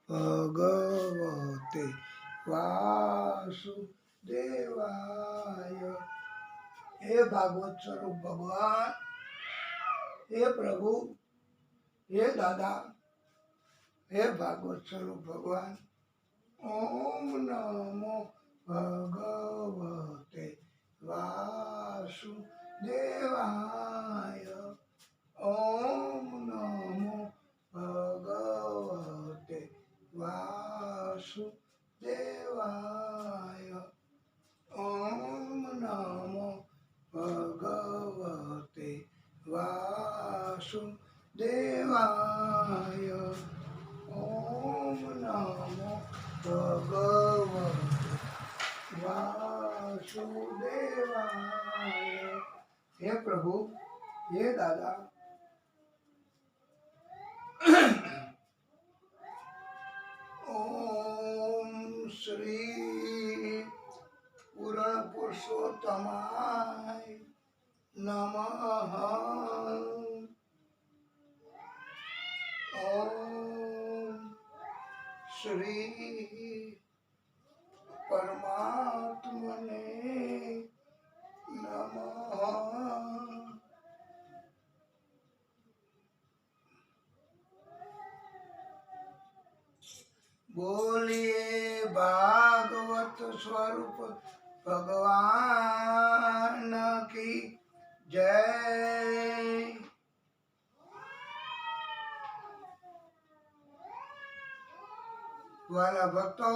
ભગવતે વાસુદેવાય। હે ભાગવત સ્વરૂપ ભગવાન, હે પ્રભુ, હે દાદા, હે ભાગવત સ્વરૂપ ભગવાન, ઓમ નમો ભગવતે વાસુદેવાય। ઓમ નમો ભગવતે વાસુદેવાય। ઓમ નમો ભગવતે વાસુદેવાય। ઓમ નમો ભગવતે વાસુદેવાય। હે પ્રભુ, હે દાદા, ઓમ શ્રી પૂરણ પુરુષોત્તમાય નમઃ। ઓમ શ્રી પરમાત્મને નમઃ। બોલીએ ભાગવત સ્વરૂપ ભગવાન કી જય। વાલા ભક્તો,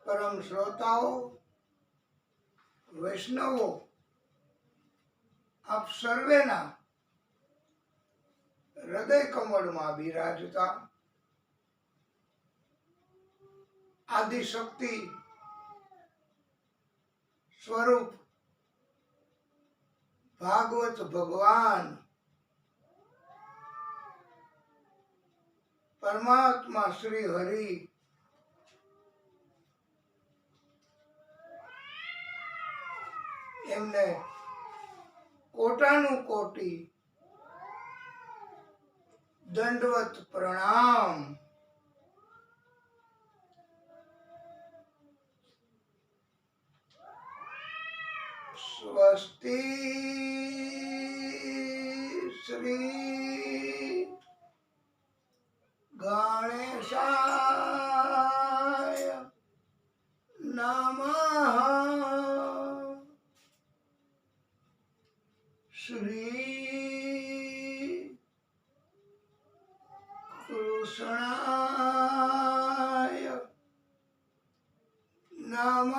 પરમ શ્રોતાઓ, વૈષ્ણવો, આપ સર્વેના હૃદય કમળમાં બિરાજતા આદિશક્તિ સ્વરૂપ ભાગવત ભગવાન પરમાત્મા શ્રી હરિ એમને કોટાનું કોટી દંડવત પ્રણામ। સ્વસ્તિ શ્રી ગણેશાય નમઃ। શ્રી કૃષ્ણાય નમઃ।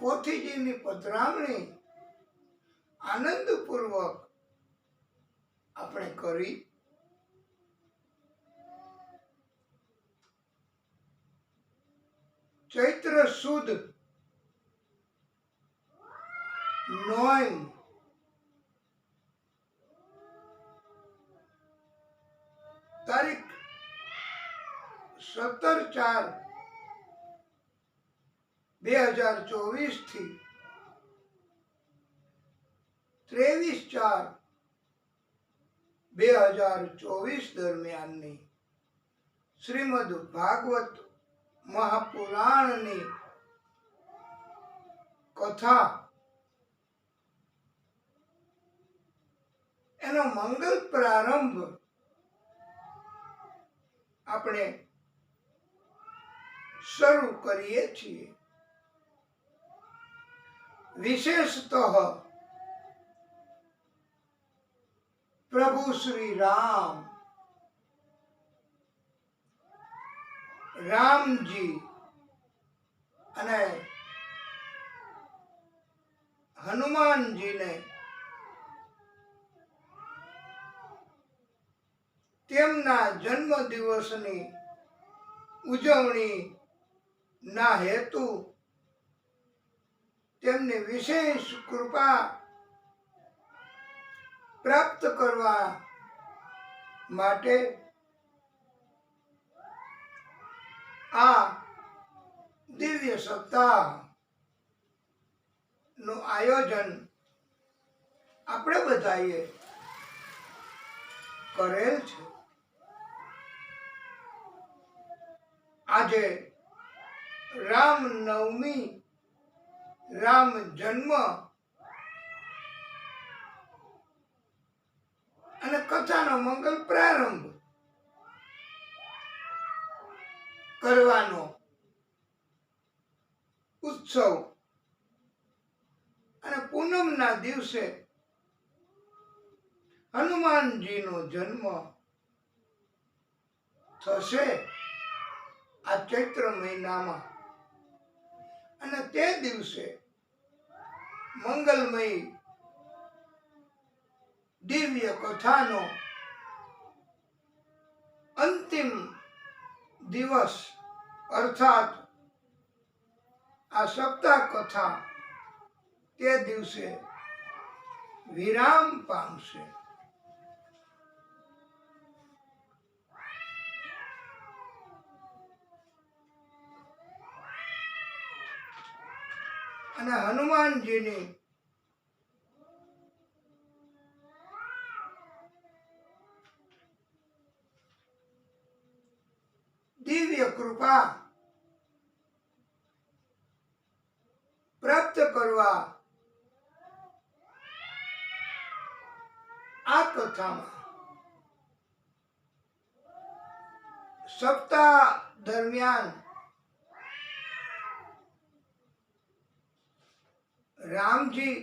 પોથીજીની પધરામણી આનંદપૂર્વક આપણે કરી। ચૈત્ર સુદ નોઈમ તારીખ 17/4/2024 થી 23/4/2024 દરમિયાનની શ્રીમદ ભાગવત મહાપુરાણની કથા એનો મંગલ પ્રારંભ આપણે શરૂ કરીએ છીએ। વિશેષતઃ પ્રભુ શ્રી રામજી અને હનુમાનજીને તેમના જન્મ દિવસની ઉજવણી ના હેતુ તેમની વિશેષ કૃપા પ્રાપ્ત કરવા માટે આ દિવ્ય સપ્તાહ નું આયોજન આપણે બધાએ કરેલ છે. આજે રામનવમી, રામ જન્મ અને કથાનો મંગલ પ્રારંભ કરવાનો ઉત્સવ અને પૂનમના દિવસે હનુમાનજીનો જન્મ થશે આ ચૈત્ર મહિનામાં. અને તે દિવસે મંગલમય દિવ્ય કથાનો અંતિમ દિવસ અર્થાત આ સપ્તાહ કથા તે દિવસે વિરામ પામશે. અને હનુમાનજીની દિવ્ય કૃપા પ્રાપ્ત કરવા આ કથામાં સપ્તાહ દરમિયાન રામજી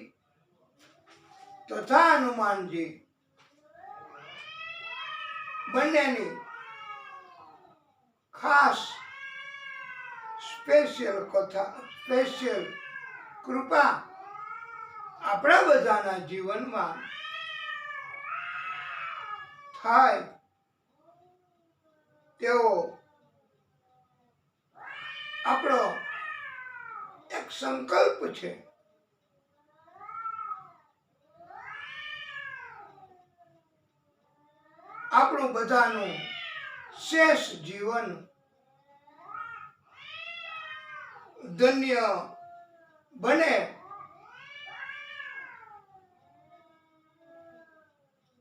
તથા હનુમાનજી બંનેની ખાસ સ્પેશિયલ કૃપા આપણા બધાના જીવનમાં થાય તેવો આપણો એક સંકલ્પ છે. આપણું બધાનું શેષ જીવન ધન્ય બને,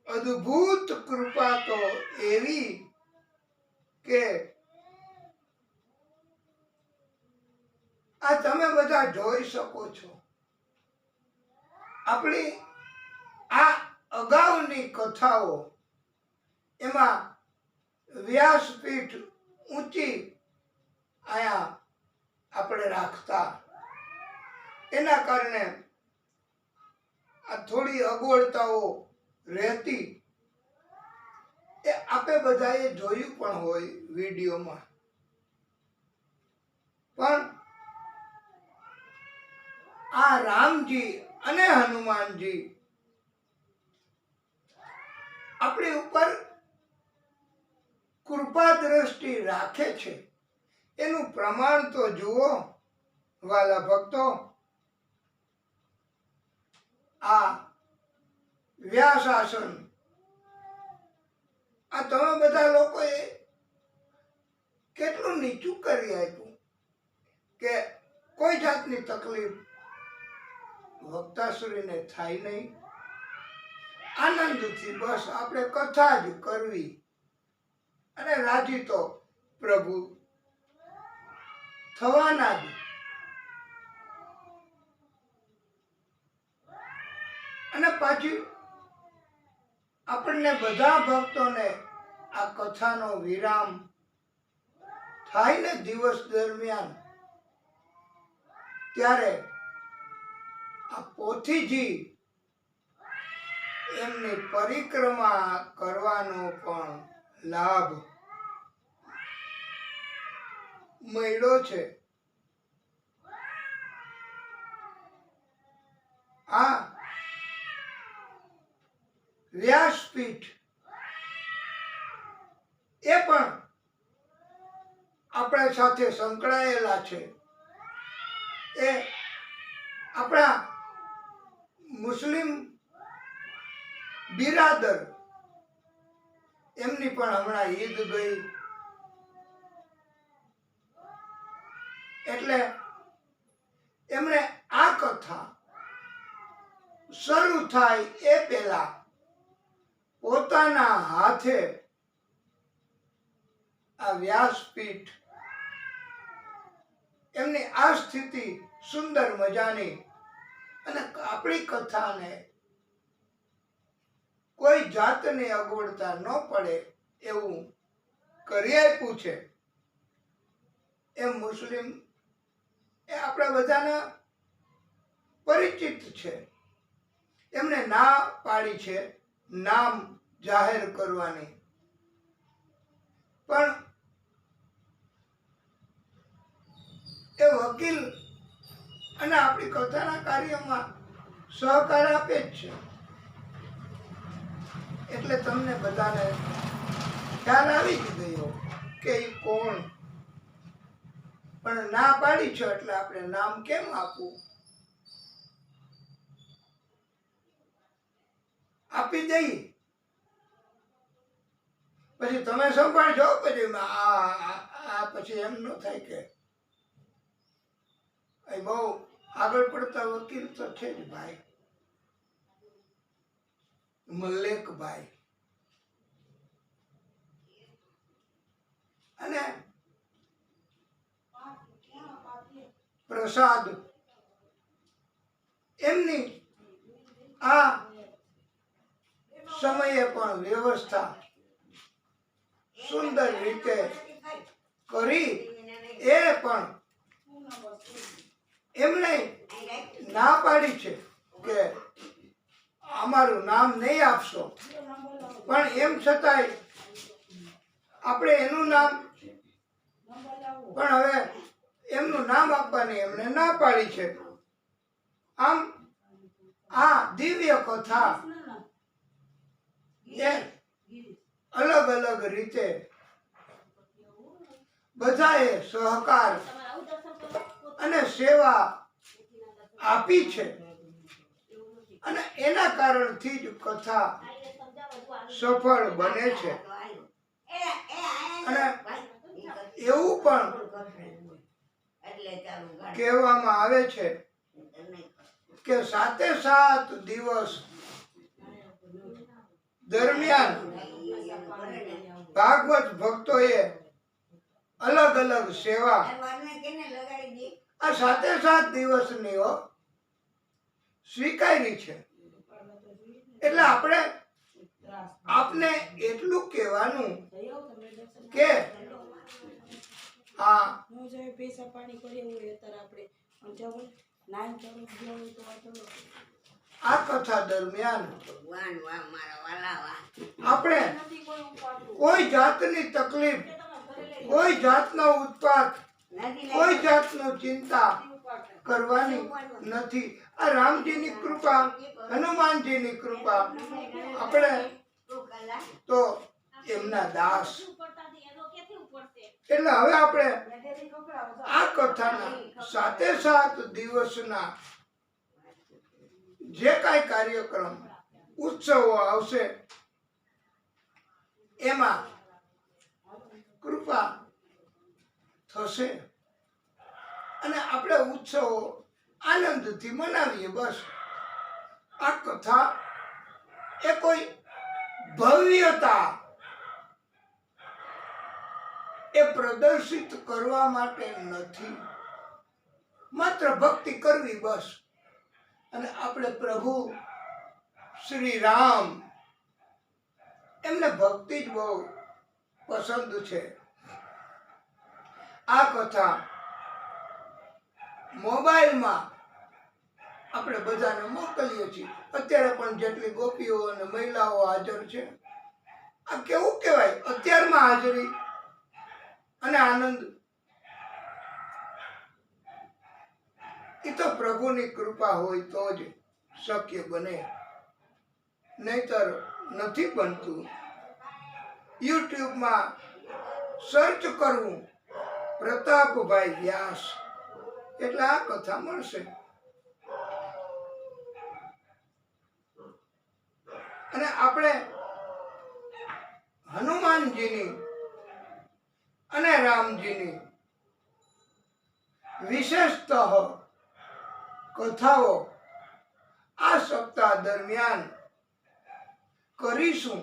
અદ્ભુત કૃપા તો એવી કે આ તમે બધા જોઈ શકો છો. આપણી આ અગાઉની કથાઓ એમાં વ્યાસપીઠ ઊંચી આયા આપણે રાખતા, એના કારણે આ થોડી અગવડતાઓ રહેતી. એ આપણે બધાએ જોયું પણ હોય વિડીયોમાં. પણ આ રામજી અને હનુમાનજી આપણી ઉપર કૃપા દ્રષ્ટિ રાખે છે એનું પ્રમાણ તો જુઓ વાલા ભક્તો. આ વ્યાસાસન આ તમે બધા લોકોએ કેટલું નીચું કરી આપ્યું કે કોઈ જાતની તકલીફ વક્તાશ્રીને થાય નહીં. આનંદથી બસ આપણે કથા જ કરવી અને રાજી તો પ્રભુ થવાના જ. અને પાછી આપણને બધા ભક્તોને આ કથાનો વિરામ થાય ને દિવસ દરમિયાન, ત્યારે આ પોથીજી એમની પરિક્રમા કરવાનો પણ લાભ મળ્યો છે. આ વ્યાસપીઠ એ પણ આપણા સાથે સંકળાયેલા છે એ આપણા મુસ્લિમ બિરાદર, એમની પણ હમણાં ઈદ ગઈ, એટલે એમણે આ કથા શરૂ થાય એ પહેલા પોતાના હાથે આ વ્યાસપીઠ, એમની આ સ્થિતિ સુંદર મજાની, અને આપણી કથાને કોઈ જાતની અગવડતા ન પડે એવું કરી આપ્યું છે. એ મુસ્લિમ એ આપણા બધાના પરિચિત છે. એમને ના પાડી છે નામ જાહેર કરવાની, પણ એ વકીલ અને આપણી કથાના કાર્યમાં સહકાર આપે જ છે. એટલે તમને બધાને ખ્યાલ આવી જ ગયો કે એ કોણ, પણ ના પાડી છે એટલે આપણે નામ કેમ આપવું, આપી દઈએ. પછી તમે સંભાળજો, પછી પછી એમ ન થાય કે બહુ આગળ પડતા વકીલ તો છે જ ભાઈ, મલ્લેકભાઈ. અને પ્રસાદ, એમની આ સમયે પણ વ્યવસ્થા સુંદર રીતે કરી. એ પણ એમણે ના પાડી છે કે અમારું નામ નહીં આપશો, પણ એમ છતાંય આપણે એનું નામ, પણ હવે એમનું નામ આપવાની એમણે ના પાડી છે. આમ આ દિવ્ય કથા એ અલગ અલગ રીતે બધાએ સહકાર અને સેવા આપી છે, અને એના કારણથી જ કથા સફળ બને છે. અને એવું પણ કહેવામાં આવે છે કે 7 દિવસ દરમિયાન ભાગવત ભક્તોએ અલગ અલગ સેવા આ 7 દિવસની સ્વીકારી છે. એટલે આપને એટલું કહેવાનું કે આ કથા દરમિયાન આપણે કોઈ જાતની તકલીફ, કોઈ જાતનો ઉત્પાત, કોઈ જાતનો ચિંતા કરવાની નથી. આ રામજીની કૃપા, હનુમાનજીની કૃપા, આપણે તો એમના દાસ. એટલે હવે આપણે આ કથાના 7 દિવસના જે કાંઈ કાર્યક્રમ, ઉત્સવો આવશે એમાં કૃપા થશે, અને આપણે ઉત્સવો આનંદથી મનાવીએ. બસ આ કથા એ કોઈ ભવ્યતા એ પ્રદર્શિત કરવા માટે નથી, માત્ર ભક્તિ કરવી બસ. અને આપણે પ્રભુ શ્રી રામ, એમને ભક્તિ જ બહુ પસંદ છે. આ કથા મોબાઈલમાં આપણે બધાને મોકલીએ છીએ. અત્યારે પણ જેટલી ગોપીઓ અને મહિલાઓ હાજર છે, આ કેવું કહેવાય, અત્યારમાં હાજરી અને આનંદ. એ તો પ્રભુની કૃપા હોય તો જ શક્ય બને, નહીતર નથી બનતું. યુટ્યુબમાં સર્ચ કરવું, પ્રતાપભાઈ વ્યાસ, એટલે આ કથા મળશે. અને આપણે હનુમાનજીની અને રામજીની વિશેષતઃ કથાઓ આ સપ્તાહ દરમિયાન કરીશું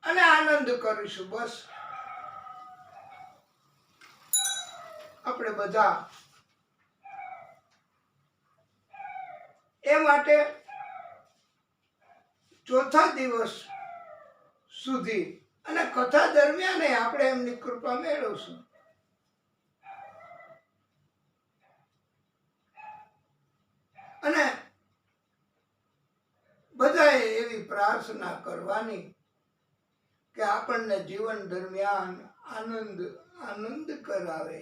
અને આનંદ કરીશું. બસ આપણે બધા એ માટે ચોથા દિવસ સુધી અને કથા દરમિયાન આપણે એમની કૃપા મેળવશું. અને બધાએ એવી પ્રાર્થના કરવાની કે આપણને જીવન દરમિયાન આનંદ કરાવે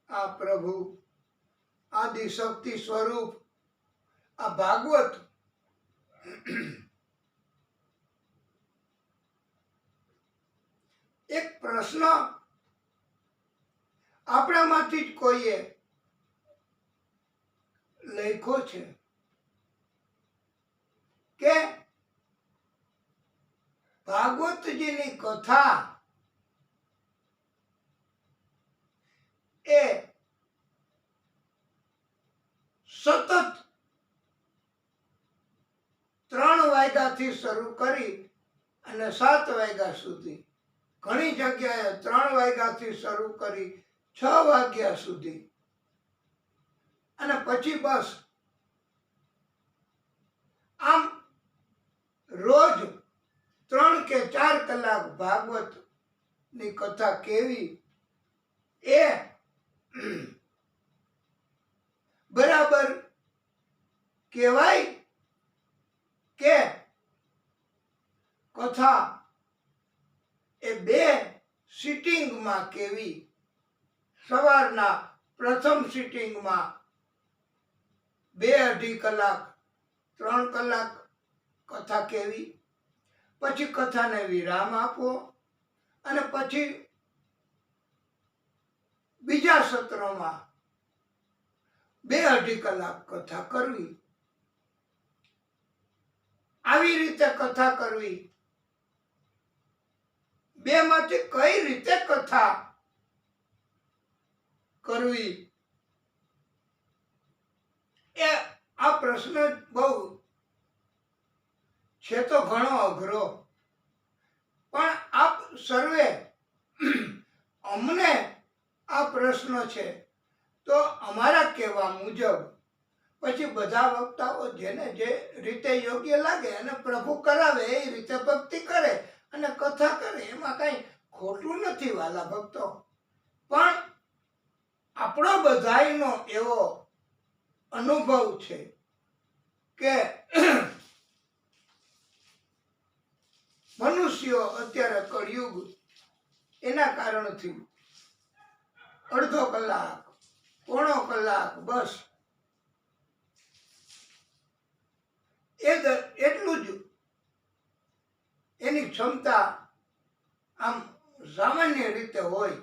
આ પ્રભુ આદિ શક્તિ સ્વરૂપ આ ભાગવત. એક પ્રશ્ન આપણામાંથી જ કોઈએ લખ્યો છે કે ભાગવતજીની કથા એ સતત 3 વાગ્યાથી શરૂ કરી અને 7 વાગ્યા સુધી, ઘણી જગ્યાએ 3 વાગ્યાથી શરૂ કરી 6 વાગ્યા સુધી, અને પછી બસ આમ રોજ 3 કે 4 કલાક ભાગવત ની કથા કેવી એ બરાબર કહેવાય કે કથા એ 2 સિટિંગમાં કેવી? સવારના પ્રથમ સિટિંગમાં 2-2.5 કલાક 3 કલાક કથા કેવી, પછી કથાને વિરામ આપો અને પછી બીજા સત્રમાં 2-2.5 કલાક કથા કરવી. આવી રીતે કથા કરવી. 2 માંથી કઈ રીતે કથા કરવી એ આ પ્રશ્ન બહુ છે તો ઘણો અઘરો, પણ આપ સર્વે અમને આ પ્રશ્ન છે તો અમારા કહેવા મુજબ પછી બધા વક્તાઓ જેને જે રીતે યોગ્ય લાગે અને પ્રભુ કરાવે એ રીતે ભક્તિ કરે અને કથા કરે, એમાં કઈ ખોટું નથી વાલા ભક્તો. પણ આપણો બધાયનો એવો અનુભવ છે કે મનુષ્યો અત્યારે કળિયુગ એના કારણથી અડધો કલાક, પોણો કલાક બસ એટલું જ એની ક્ષમતા આમ સામાન્ય રીતે હોય.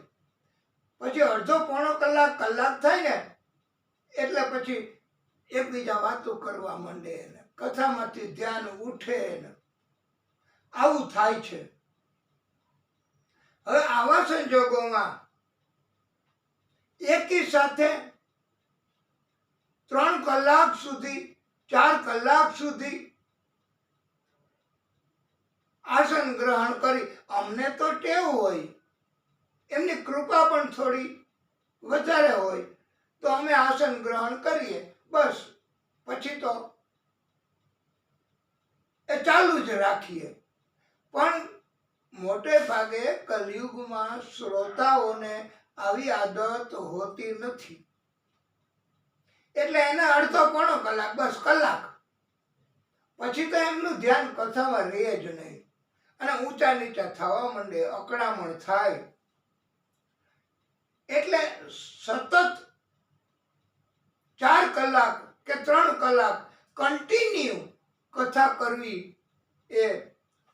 પછી અડધો પોણો કલાક થાય ને એટલે પછી એકબીજા વાતો કરવા માંડે ને કથામાંથી ધ્યાન ઉઠે ને આવું થાય છે. હવે આવા સંજોગોમાં એકી સાથે 3 કલાક સુધી 4 કલાક સુધી આસન ગ્રહણ કરી, અમને તો ટેવ હોય, એમની કૃપા પણ થોડી વધારે હોય તો અમે આસન ગ્રહણ કરીએ, બસ પછી તો એ ચાલુ જ રાખીએ. પણ મોટે ભાગે કલયુગમાં શ્રોતાઓને આવી આદત હોતી નથી, એટલે એને અડધો પોણો કલાક બસ કલાક પછી તો એમનું ધ્યાન કથામાં રહે જ નહીં અને ઊંચા નીચા થવા માંડે, અકળામણ થાય. એટલે સતત 4 કલાક કે 3 કલાક કન્ટિન્યુ કથા કરવી એ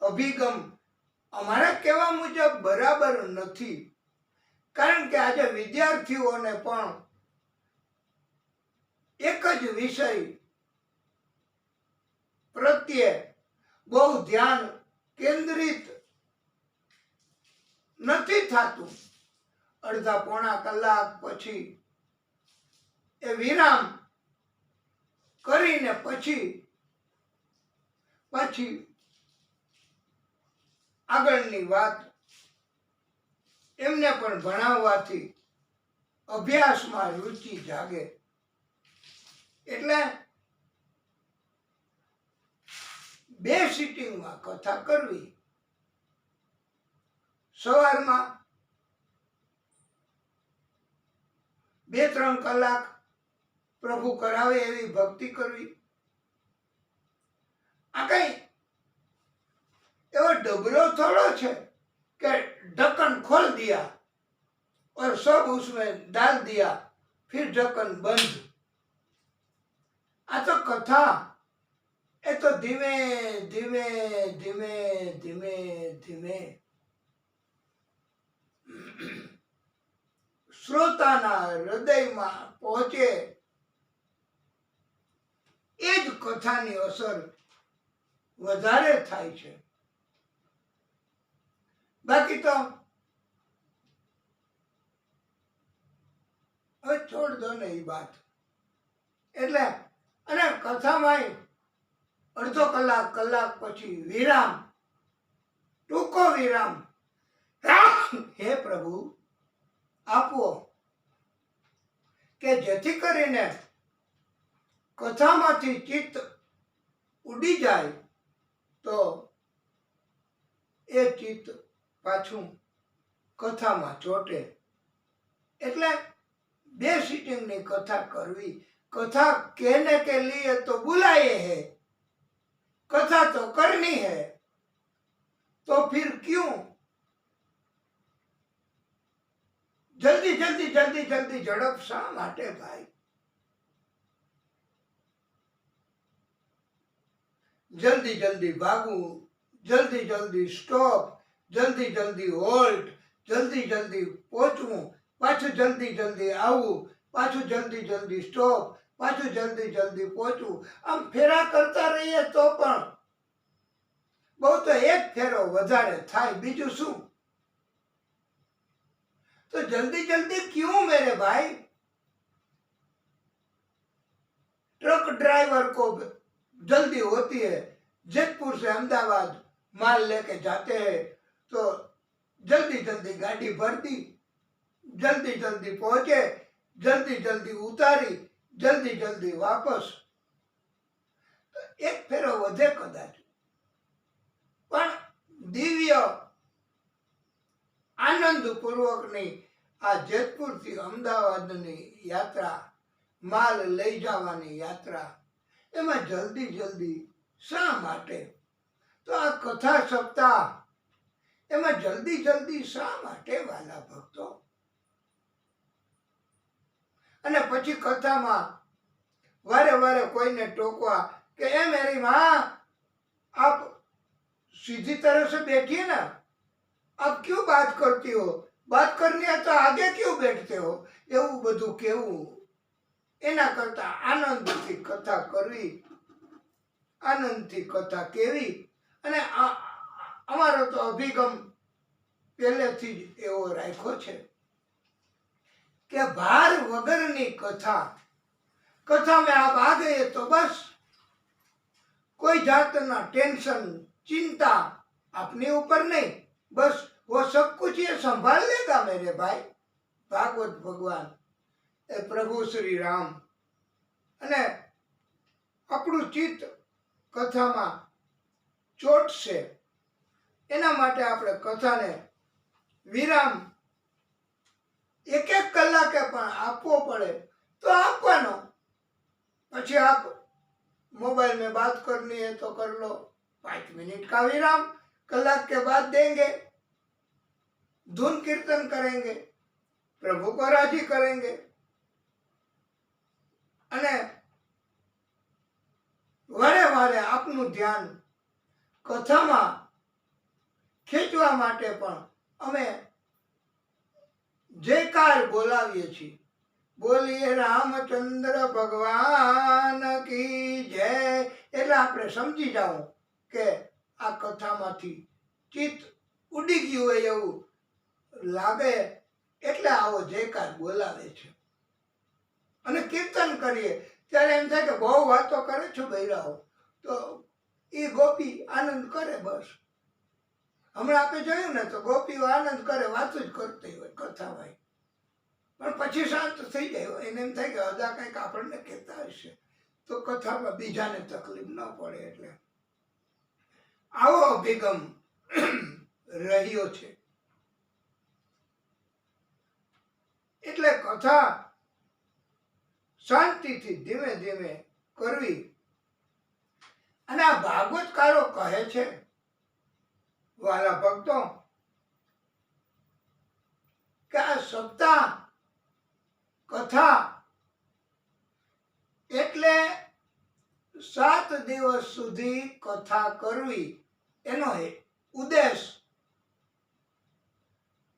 અભિગમ અમારા કહેવા મુજબ બરાબર નથી, કારણ કે આજે વિદ્યાર્થીઓને પણ એક જ વિષય પ્રત્યે બહુ ધ્યાન કેન્દ્રિત નથી થતું. અડધા પોણા કલાક પછી એ વિરામ કરીને પછી આગળની વાત એમને પણ ભણાવવાથી અભ્યાસમાં રુચિ જાગે. એટલે 2 સિટિંગમાં કથા કરવી. સવારમાં 2-3 કલાક પ્રભુ કરાવે એવી ભક્તિ કરવી. આ કઈ एवो डबरो थोड़ो छे कि ढक्कन खोल दिया और सब उसमें डाल दिया फिर ढक्कन बंद. आ तो कथा ए तो धीमे धीमे धीमे धीमे धीमे श्रोताना हृदय में पहुंचे एज कथानी असर વધારે થાય છે. બાકી તો હવે છોડ દો ને એ વાત. એટલે અને કથામાં અડધો કલાક પછી વિરામ, ટૂંકો વિરામ હે પ્રભુ આપો કે જેથી કરીને કથામાંથી ચિત્ત ઉડી જાય તો એ ચિત્ત પાછું કથામાં ચોટે. એટલે 2 સિટિંગની કથા કરવી. कथा कहने के लिए तो बुलाए हैं, कथा तो करनी है, तो फिर क्यों जल्दी जल्दी जल्दी जल्दी झड़प शा माटे भाई? जल्दी जल्दी भागू, जल्दी जल्दी स्टॉप, जल्दी जल्दी होल्ट, जल्दी जल्दी पहुंचू, पाछू जल्दी जल्दी आऊ, पाछू जल्दी जल्दी स्टॉप, पाछू जल्दी जल्दी पहुंचू. आम फेरा करता रहीए तो पण बहु तो एक फेरो वधारे थाय, बीजू शुं? तो जल्दी जल्दी क्यों मेरे भाई? ट्रक ड्राइवर को जल्दी होती है, जेतपुर से अहमदाबाद माल लेके जाते हैं तो जल्दी जल्दी गाड़ी भर दी, जल्दी जल्दी पहुंचे, जल्दी जल्दी उतारी, जल्दी जल्दी वापस. एक फेरो वधे कदाच, पण दिव्य आनंद पूर्वकनी आ जेतपुरथी अमदावादनी यात्रा, माल लई जवानी यात्रा, एमां जल्दी जल्दी शा माटे? तो आ कथा सप्ताह एमां जल्दी जल्दी शा माटे वाला भक्तो? અને પછી કથામાં વારે વારે કોઈને ટોકવા કે એ મેરી माँ आप सीधी तरह से बैठिए ना, आप क्यों बात करती हो? बात करनी है तो आगे क्यों बैठते हो? એવું બધું કેવું. એના કરતા આનંદથી કથા કરવી, આનંદથી કથા કેવી. અને અમારો તો અભિગમ પહેલેથી જ એવો રાખ્યો છે કે ભાર વગરની कथा, कथा में आप आ गए तो बस कोई जातना टेंशन चिंता अपने ऊपर नहीं, बस वो सब कुछ ये संभाल लेगा मेरे भाई. भागवत भगवान ए प्रभु श्री राम. અને આપણું ચિત્ત કથામાં ચોટશે એના માટે આપણે કથાને વિરામ 1-1 કલાકે પણ આપવો પડે तो आपવાનો. પછી आप मोबाइल में बात करनी है तो कर लो, 5 मिनट का विराम कलाक के बाद देंगे. धुन कीर्तन करेंगे, प्रभु को राजी करेंगे. અને વારે વારે આપનું ધ્યાન કથામાં ખેંચવા માટે પણ અમે જયકાર બોલાવીએ છીએ. બોલીએ રામચંદ્ર ભગવાન કી જય. એટલે આપણે સમજી જાઓ કે આ કથામાંથી ચિત્ત ઉડી ગયું હોય એવું લાગે, એટલે આવો જયકાર બોલાવે છે. અને કીર્તન કરીએ ત્યારે એમ થાય કે બહુ વાતો કરે છો બૈરાઓ, તો એ ગોપી આનંદ કરે. બસ હમણાં આપણે જોયું ને તો ગોપીઓ આનંદ કરે, વાતું જ કરતી હોય કથામાં, પણ પછી શાંત થઈ જાય. એને એમ થાય કે અદા કંઈક આપણને કહેતા હશે તો કથામાં બીજાને તકલીફ ન પડે. એટલે આવો અભિગમ રહ્યો છે. એટલે કથા શાંતિથી ધીમે ધીમે કરવી. અને આ ભાગવતકારો કહે છે, વાલા ભક્તો, કે આ સપ્તાહ કથા એટલે 7 દિવસ સુધી કથા કરવી, એનો ઉદ્દેશ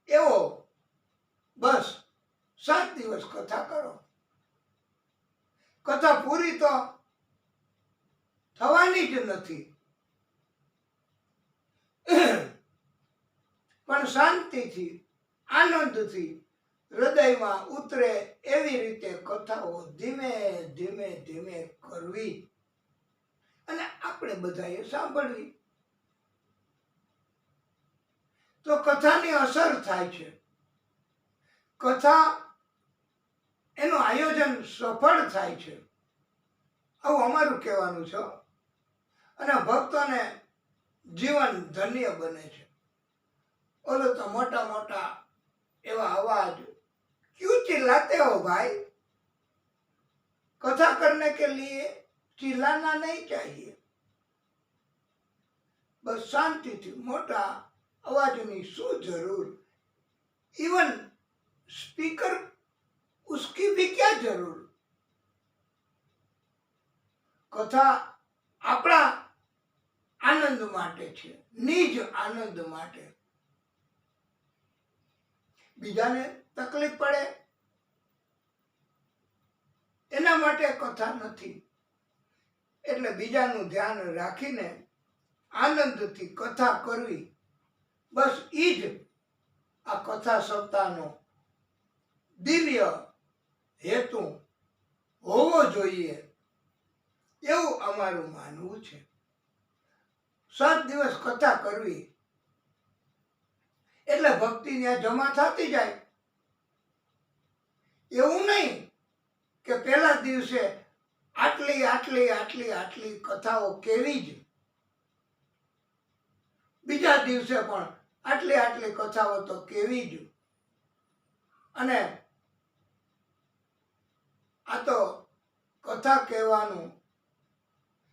એવો. બસ 7 દિવસ કથા કરો. કથા પૂરી તો થવાની જ નથી, પણ શાંતિથી આનંદથી હૃદયમાં ઉતરે એવી રીતે કથાઓ ધીમે ધીમે ધીમે કરવી અને આપણે બધાએ સાંભળવી. તો કથાની અસર થાય છે. કથા એનું આયોજન સફળ થાય છે, આવું અમારું કહેવાનું છે. અને ભક્તોને જીવન ધન્ય બને છે. ઓલો તો મોટા મોટા એવા અવાજ, क्यों चिल्लाते हो भाई? कथा करने के लिए चिल्लाना नहीं चाहिए. बस शांति थी. मोटा अवाजनी शू जरूर? इवन स्पीकर उसकी भी क्या जरूर? कथा આપણા આનંદ માટે છે, નિજ આનંદ માટે. બીજાને તકલીફ પડે એના માટે કથા નથી. એટલે બીજાનું ધ્યાન રાખીને આનંદથી કથા કરવી, બસ ઈ જ આ કથા સપ્તાહનો દિવ્ય હેતુ હોવો જોઈએ એવું અમારું માનવું છે. 7 દિવસ કથા કરવી એટલે ભક્તિ ત્યાં જમા થતી જાય. એવું નહીં કે પહેલા દિવસે આટલી આટલી આટલી આટલી કથાઓ કેવી જ, બીજા દિવસે પણ આટલી આટલી કથાઓ તો કેવી જ. અને આ તો કથા કહેવાનું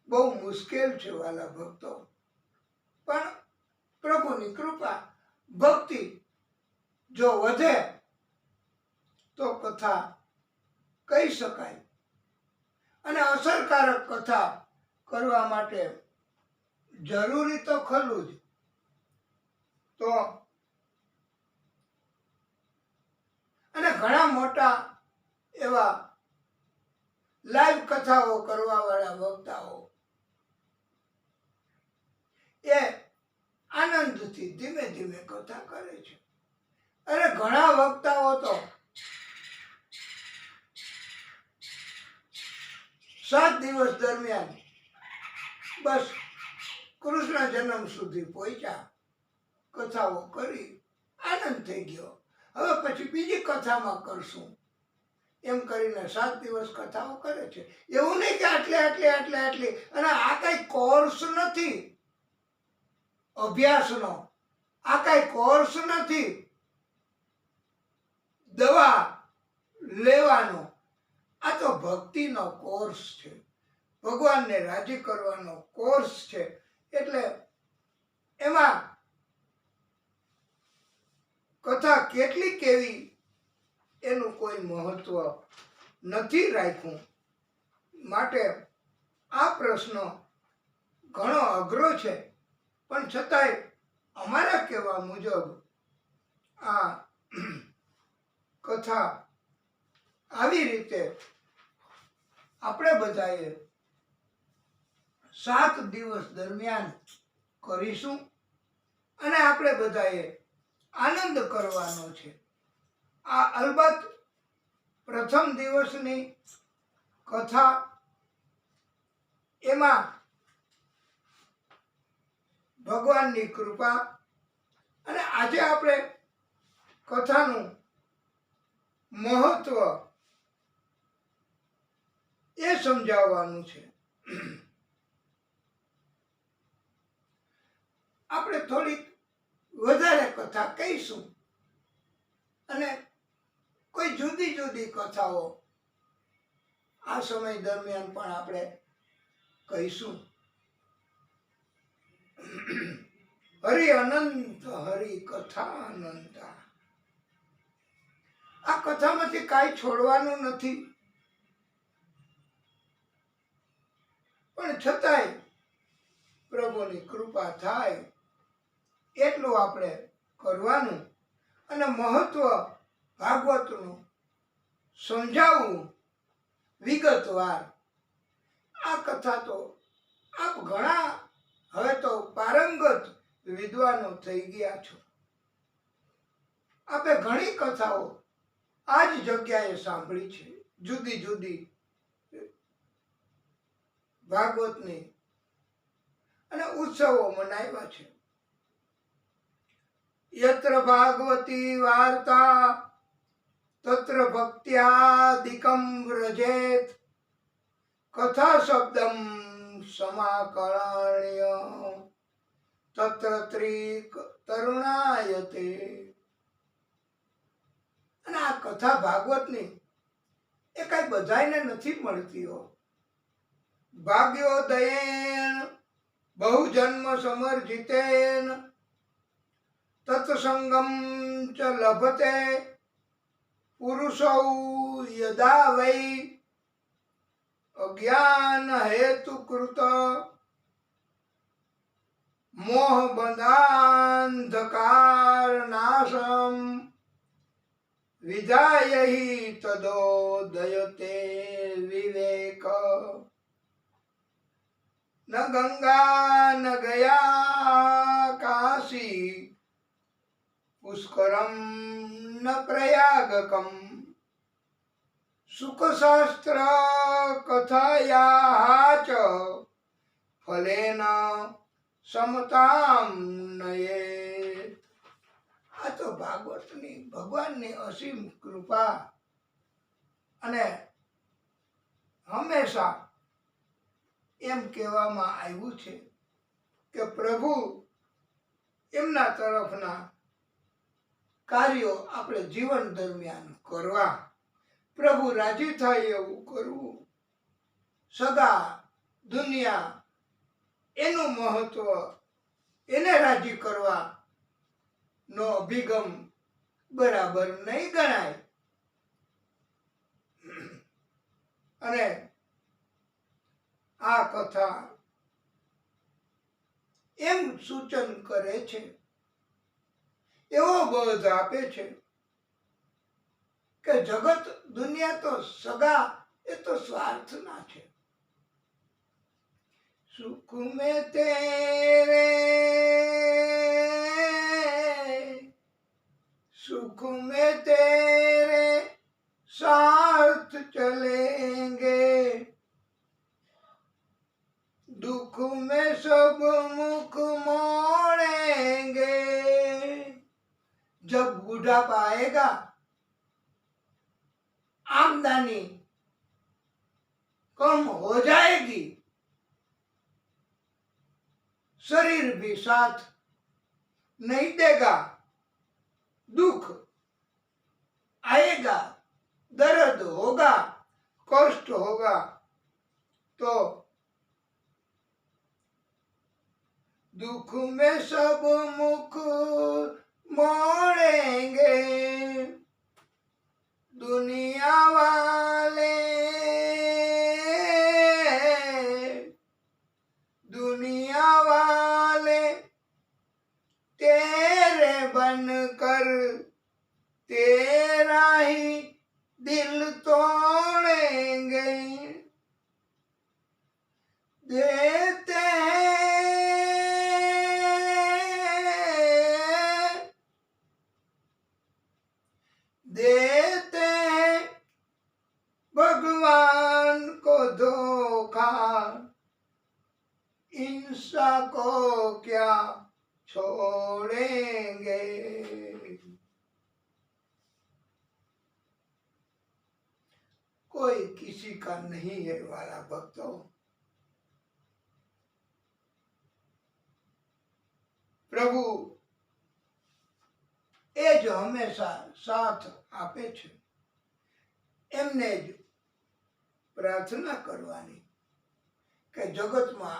બહુ મુશ્કેલ છે વાલા ભક્તો, પણ પ્રભુની કૃપા, ભક્તિ જો વધે તો કથા કહી શકાય. અને અસરકારક કથા કરવા માટે જરૂરી તો ખરું જ. તો અને ઘણા મોટા એવા લાઈવ કથાઓ કરવા વાળા વક્તાઓ એ આનંદથી ધીમે ધીમે કથા કરે છે. અરે ઘણા વક્તાઓ તો 7 દિવસ દરમિયાન બસ કૃષ્ણ જન્મ સુધી પહોંચ્યા, કથાઓ કરી, આનંદ થઈ ગયો. હવે પછી બીજી કથામાં કરશું એમ કરીને 7 દિવસ કથાઓ કરે છે. એવું નહીં કે આટલે આટલે આટલે આટલી. અને આ કઈ કોર્સ નથી અભ્યાસનો, આ કઈ કોર્સ નથી દવા લેવાનો. આ તો ભક્તિનો કોર્સ છે, ભગવાનને રાજી કરવાનો કોર્સ છે. એટલે એમાં કથા કેટલી કેવી એનું કોઈ મહત્વ નથી રાખ્યું. માટે આ પ્રશ્ન ઘણો અઘરો છે, પણ છતાંય અમારા કહેવા મુજબ આ કથા આવી રીતે આપણે બધાએ 7 દિવસ દરમિયાન કરીશું અને આપણે બધાએ આનંદ કરવાનો છે. આ અલબત્ત પ્રથમ દિવસની કથા, એમાં ભગવાનની કૃપા અને આજે આપણે કથાનું મહત્વ એ સમજાવવાનું છે. આપણે થોડીક વધારે કથા કહીશું અને કોઈ જુદી જુદી કથાઓ આ સમય દરમિયાન પણ આપણે કહીશું. હરિ અનંત હરિ કથા અનંત. આ કથામાંથી કાંઈ છોડવાનું નથી, પણ છતાંય પ્રભુની કૃપા થાય એટલું આપણે કરવાનું અને મહત્વ ભાગવતનું સમજાવવું વિગતવાર. આ કથા તો આપ ઘણા હવે તો પારંગત વિદ્વાનો થઈ ગયા છો. આપે ઘણી કથાઓ આ જ જગ્યાએ સાંભળી છે, જુદી જુદી ભાગવતની, અને ઉત્સવો મનાવ્યા છે. યત્ર ભાગવતી વાર્તા તત્ર ભક્ત્યાદિકમ વ્રજેત કથા શબ્દમ સમાકરણ્ય તત્ર ત્રિક તરુણાયતે. અને આ કથા ભાગવતની એ કઈ બધાયને નથી મળતી હો. ભાગ્યોદયેન બહુજન્મ સમર્જિતેન તત્સંગમ ચ લભતે પુરુષો યદા વૈ અજ્ઞાન હેતુકૃત મોહ બંધાંધકાર નાશમ વિધાય હિ તદોદયતે વિવેક. ન ગંગા ન ગયા કાશી પુષ્કરમ ન પ્રયાગકમ સુખશાસ્ત્ર કથાયા ચ ફલેન સમતામ નયેત. આ તો ભાગવતની ભગવાનની અસીમ કૃપા અને હંમેશા એમ કહેવામાં આવ્યું છે કે પ્રભુ એમના તરફના કાર્યો આપણે જીવન દરમિયાન કરવા, પ્રભુ રાજી થાય એવું કરવું, સદા દુનિયા એનું મહત્વ, એને રાજી કરવા નો અભિગમ બરાબર નહીં ગણાય. અને આ કથા એમ સૂચન કરે છે, એવો બોધ આપે છે કે જગત દુનિયા તો સગા એ તો સ્વાર્થના છે. સુખ મેં તેરે सुख में तेरे साथ चलेंगे दुख में सब मुख मोड़ेंगे. जब बुढ़ापा आएगा, आमदनी कम हो जाएगी, शरीर भी साथ नहीं देगा, दुख आएगा, दर्द होगा, कष्ट होगा, तो दुख में सब मुख मोड़ेंगे. दुनिया वाले दुनिया वाले ते दिल तोड़ेंगे, देते देते भगवान को धोखा, इंसान को क्या छोड़ेंगे। कोई किसी का नहीं है वाला भक्तों। प्रभु એ જ હંમેશા સાથ આપે છે, એમને જ પ્રાર્થના કરવાની કે જગતમાં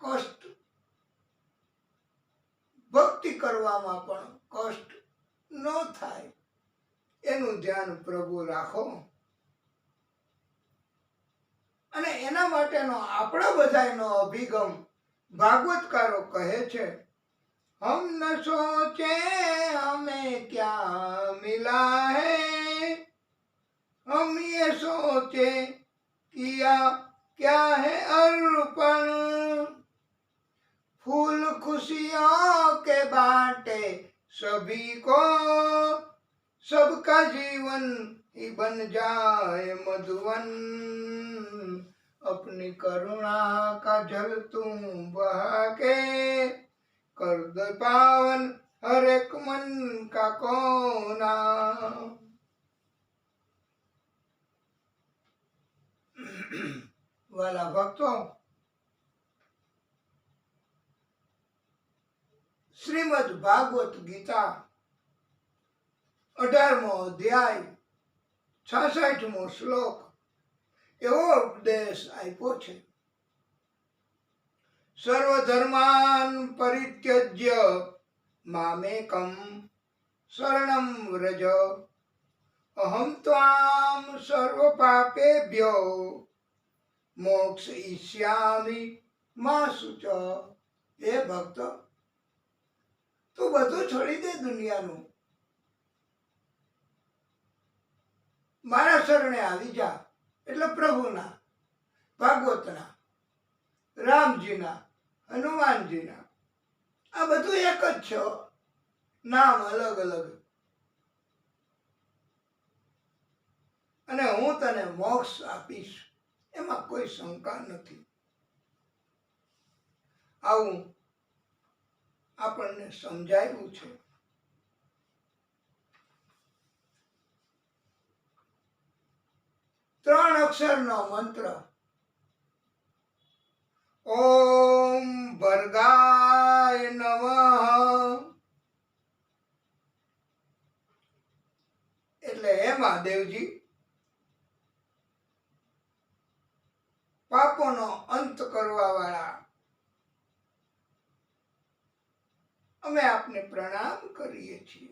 કષ્ટ, ભક્તિ કરવામાં પણ કષ્ટ ન થાય એનું ધ્યાન પ્રભુ રાખો। અને એના માટેનો આપણા બધાનો અભિગમ ભાગવતકારો કહે છે, हम न सोचे हमें क्या मिला है, हम ये सोचे किया क्या है अर्पण। फूल खुशियों के बांटे सभी को, सबका जीवन ही बन जाए मधुवन। अपनी करुणा का जल तुम बहा के, कर दे पावन हर एक मन का कोना। वाला भक्तों, श्रीमद् भागवत गीता 18મો અધ્યાય 66મો શ્લોક એવો ઉપદેશ આપ્યો છે, सर्वधर्मान् परित्यज्य मामेकं शरणं व्रज, अहं त्वां सर्वपापेभ्यो मोक्षयिष्यामि मा शुच। हे भक्त, તું બધું છોડી દે દુનિયાનું, મારા શરણે આવી જા। એટલે પ્રભુના, ભાગવતના, રામજીના, હનુમાનજીના, આ બધું એક જ છે, નામ અલગ અલગ। અને હું તને મોક્ષ આપીશ, એમાં કોઈ શંકા નથી। આવું આપણને સમજાયું છે। ત્રણ અક્ષરનો મંત્ર ઓમ ભર્ગાય નમઃ। એટલે હે મહાદેવજી, પાપોનો અંત કરવા વાળા, અમે આપને પ્રણામ કરીએ છીએ।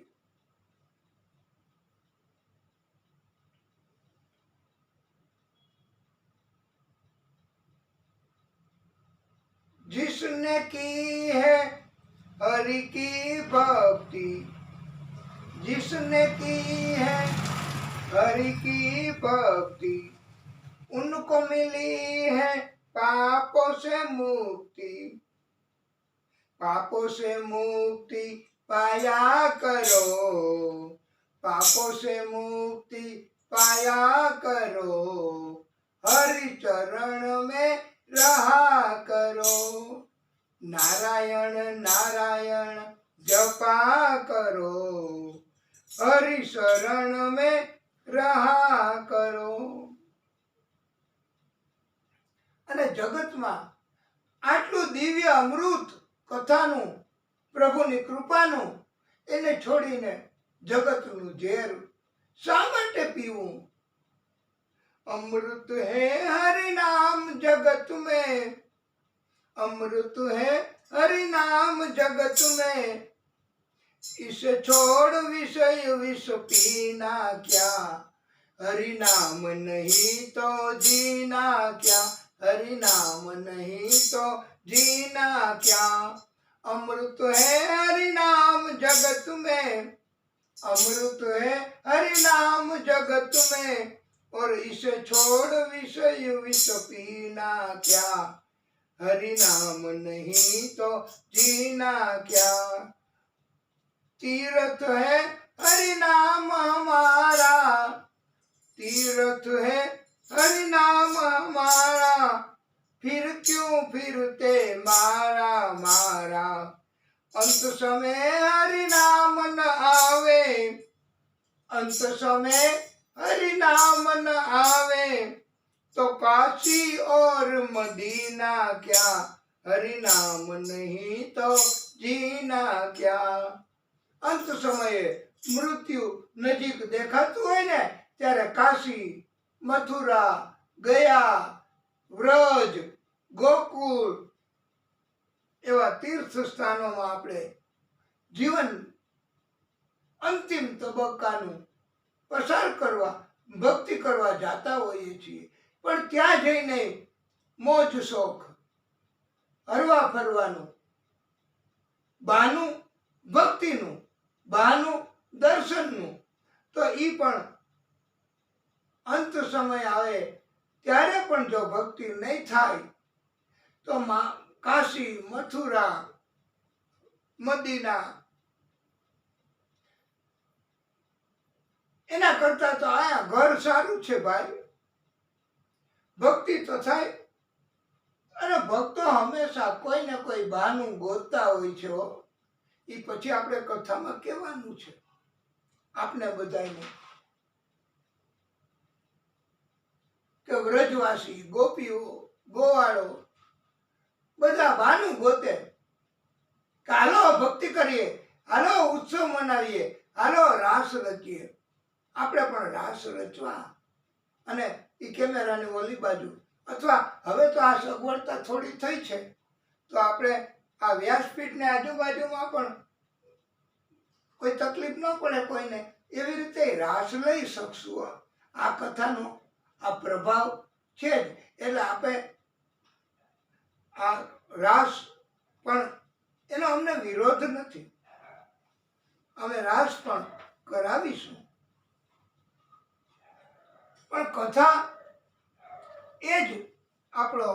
जिसने की है हरि की भक्ति, जिसने की है हरि की भक्ति, उनको मिली है पापों से मुक्ति। पापों से मुक्ति पाया करो, पापों से मुक्ति पाया करो, हरि चरण में रहा करो। नारायण नारायण जपा करो, हरि शरण में रहा करो। અને જગતમાં આટલું દિવ્ય અમૃત કથાનું, પ્રભુની કૃપાનું, એને છોડીને જગતનું ઝેર શા માટે પીવું? अमृत है हरि नाम जगत में, अमृत है हरि नाम जगत में, इसे छोड़ विषय विष पीना क्या, हरि नाम नहीं तो जीना क्या, हरि नाम नहीं तो जीना क्या। अमृत है हरि नाम जगत में, अमृत है हरि नाम जगत में, और इसे छोड़ विषय विष पीना क्या, हरि नाम नहीं तो जीना क्या। तीर्थ है हरि नाम हमारा, तीर्थ है हरि नाम हमारा, फिर क्यों फिरते मारा मारा। अंत समय हरि नाम न आवे, अंत समय हरि नाम न आवे, तो काशी और मदीना क्या, हरि नाम नहीं तो जीना क्या। અંત સમયે મૃત્યુ નજીક દેખાતું હોય ને ત્યારે કાશી, મથુરા, ગયા, વ્રજ, ગોકુળ એવા તીર્થ સ્થાનોમાં આપણે જીવન અંતિમ તબક્કાનું પસાર કરવા, ભક્તિ કરવા જાતા હોઈએ છીએ, પણ ત્યાં જઈને મોજ શોખ, હરવા ફરવાનું બહાનું, ભક્તિનું બહાનું, દર્શનનું, તો ઈ પણ અંત સમય આવે ત્યારે પણ જો ભક્તિ નહીં થાય તો કાશી, મથુરા, મદીના એના કરતા તો આયા ઘર સારું છે ભાઈ. ભક્તિ તો થાય. અને ભક્તો હંમેશા કોઈ ને કોઈ બહાનું ગોતતા હોય છે. એ પછી આપણે કથામાં કહેવાનું છે આપને બધાને કે વ્રજવાસી, ગોપીઓ, ગોવાળો બધા બહાનું ગોતે કે હાલો ભક્તિ કરીએ, હાલો ઉત્સવ મનાવીએ, હાલો રાસ રચીએ. આપણે પણ રાસ રચવા અને એ કેમેરાની ઓલી બાજુ, અથવા હવે તો આ સગવડતા થોડી થઈ છે તો આપણે આ વ્યાસપીઠને આજુબાજુમાં પણ કોઈ તકલીફ ન પડે કોઈને, એવી રીતે રાસ લઈ શકશું. આ કથાનો આ પ્રભાવ છે જ, એટલે આપણે આ રાસ પણ એનો અમને વિરોધ નથી, અમે રાસ પણ કરાવીશું. પણ કથા એ જ આપણો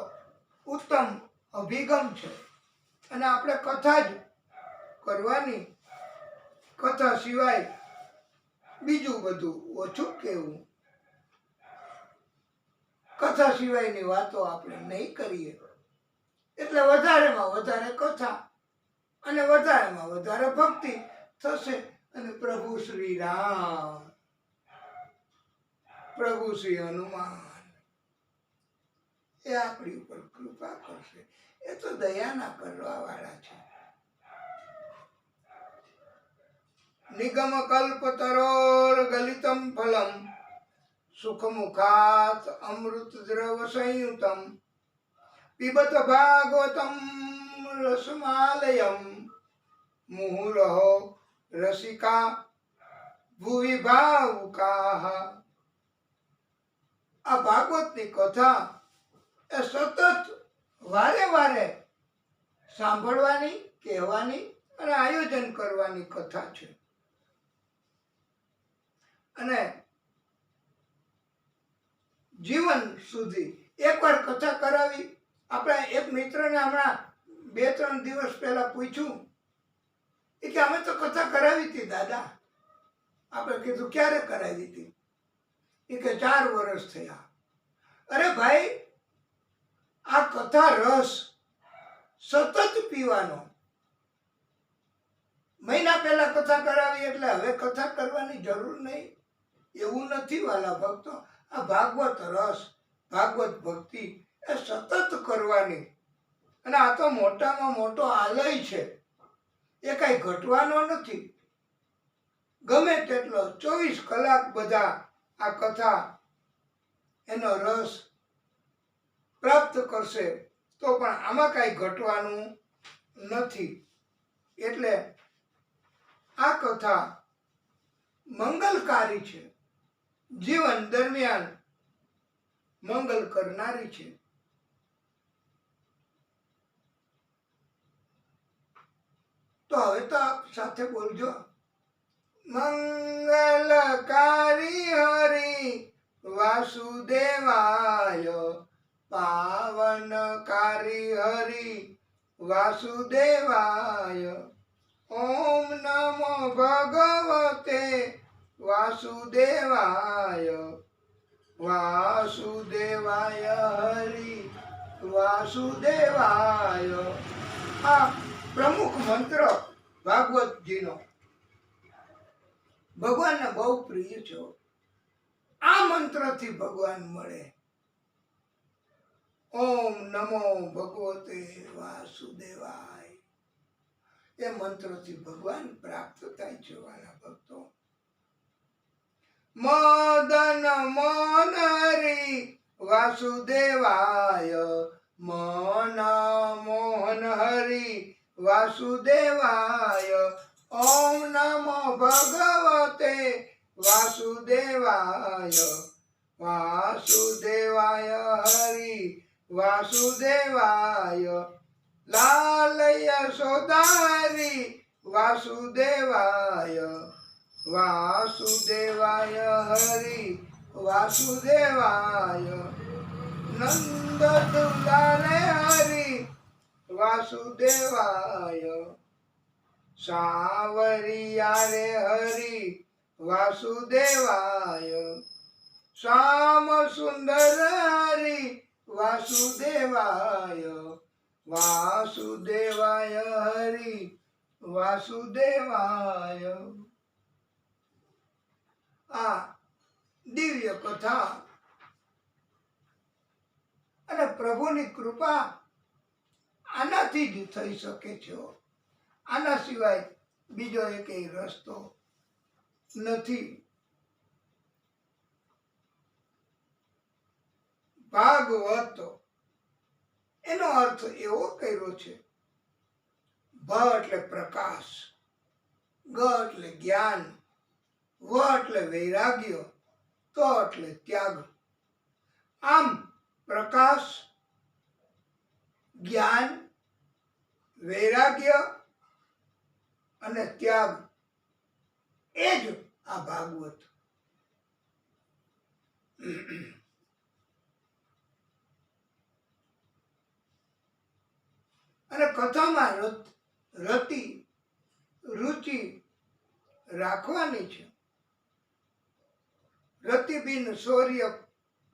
ઉત્તમ અભિગમ છે અને આપણે કથા જ કરવાની. કથા સિવાય બીજું બધું ઓછું કહેવું. કથા સિવાયની વાતો આપણે નહીં કરીએ. એટલે વધારેમાં વધારે કથા અને વધારેમાં વધારે ભક્તિ થશે. અને પ્રભુ શ્રી રામ, પ્રભુ શ્રી હનુમાન એ આપણી ઉપર કૃપા કરશે. એ તો દયાના કરવા વાળા છે. નિગમ કલ્પતરોર ગલિતમ ફલમ, સુખમુખાત અમૃત દ્રવ સંયુતમ, પિબત ભાગવતમ રસમાલયમ, મુહુરહો રસિકા ભુવિ ભાવુકાહ. આ ભાગવતની કથા એ સતત વારે વારે સાંભળવાની, કહેવાની અને આયોજન કરવાની કથા છે. અને જીવન સુધી એકવાર કથા કરાવી. આપણે એક મિત્રને હમણાં 2-3 દિવસ પહેલા પૂછ્યું કે અમે તો કથા કરાવી હતી દાદા. આપણે કીધું ક્યારે કરાવી હતી? એ કે 4 વર્ષ થયા. અરે ભાઈ, આ કથા રસ સતત પીવાનો. મહિના પહેલા કથા કરાવી એટલે હવે કથા કરવાની જરૂર નહીં, એવું નથી વાલા ભક્તો. આ ભાગવત રસ, ભાગવત ભક્તિ એ સતત કરવાની. અને આ તો મોટામાં મોટો આલય છે, એ કઈ ઘટવાનો નથી. ગમે તેટલો 24 કલાક બધા આ કથા એનો રસ પ્રાપ્ત કરશે તો પણ આમાં કઈ ઘટવાનું નથી. એટલે આ કથા મંગલકારી છે, જીવન દરમિયાન મંગલ કરનારી છે. તો હવે તો આપ સાથે બોલજો, મંગલકારી હરિ વાસુદેવાય, પાવનકારી હરિ વાસુદેવાય. ઓમ નમો ભગવતે વાસુદેવાય, વાસુદેવાય હરિ વાસુદેવાય. આ પ્રમુખ મંત્ર ભાગવતજીનો ભગવાનને બહુ પ્રિય છે. આ મંત્રથી ભગવાન મળે. ઓમ નમો ભગવતે વાસુદેવાય, એ મંત્રથી ભગવાન પ્રાપ્ત થાય છે. વાલા ભક્તો, મદન મોહન હરિ વાસુદેવાય, મન મોહન હરિ વાસુદેવાય. ઓમ નમો ભગવતે વાસુદેવાય, વાસુદેવાય હરિ વાસુદેવાય. લાલ યશોદા હરિ વાસુદેવાય, વાસુદેવાય હરિ વાસુદેવાય. નંદ દુલારે હરિ વાસુદેવાય, સાવરિયા રે હરિ વાસુદેવાય. શ્યામ સુંદર હરિ વાસુદેવાય, વાસુદેવાય હરિ વાસુદેવાય. આ દિવ્ય કથા અને પ્રભુની કૃપા આનાથી જ થઈ શકે છે. આના સિવાય બીજો એકેય રસ્તો નથી. ભાગવત એનો અર્થ એવો કર્યો છે. ભ એટલે પ્રકાશ, ગ એટલે જ્ઞાન, વ એટલે વૈરાગ્ય, ત એટલે ત્યાગ. આમ પ્રકાશ, જ્ઞાન, વૈરાગ્ય અને ત્યાગ એ જ આ ભાગવત. અને કથામાં રતિ રુચિ રાખવાની છે. રતિ બિન શૌર્ય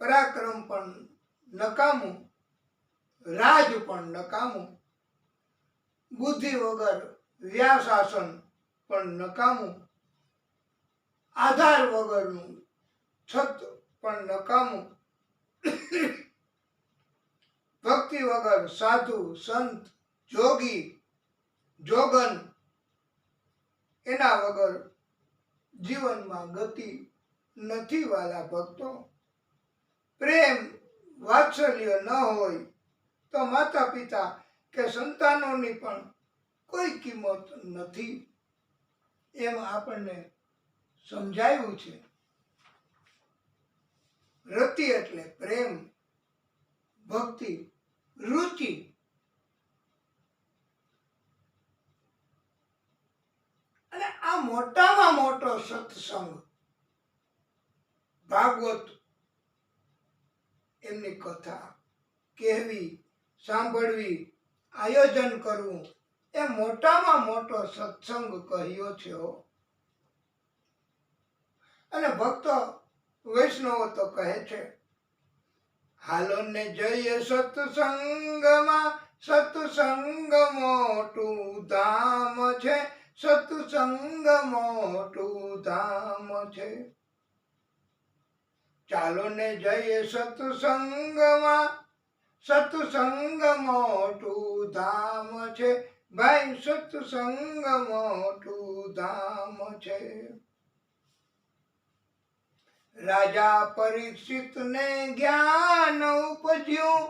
પરાક્રમ પણ નકામું, રાજ પણ નકામું, બુદ્ધિ વગર વ્યાસાસન પણ નકામું, આધાર વગરનું છત પણ નકામું, ભક્તિ વગર સાધુ સંત જોગી જોગન એના વગર જીવનમાં ગતિ નથી. વાલા ભક્તો, પ્રેમ વાત્સલ્ય ન હોય તો માતા પિતા કે સંતાનોની પણ કોઈ કિંમત નથી, એમ આપણને સમજાયું છે. રતિ એટલે પ્રેમ, ભક્તિ, રુચિ. અને આ મોટામાં મોટો સત્સંગ ભાગવત, એમની કથા કહેવી, સાંભળવી, આયોજન કરવું એ મોટામાં મોટો સત્સંગ કહ્યો છે. અને ભક્તો વૈષ્ણવો તો કહે છે, હાલો ને જઈએ સત્સંગમાં, સત્સંગ મોટું ધામ છે, સત્સંગ મોટું ધામ છે. ચાલો ને જઈએ સત્સંગમાં, સત્સંગ મોટું ધામ છે, ભાઈ સત્સંગ મોટું ધામ છે. રાજા પરીક્ષિતને જ્ઞાન ઉપજ્યું,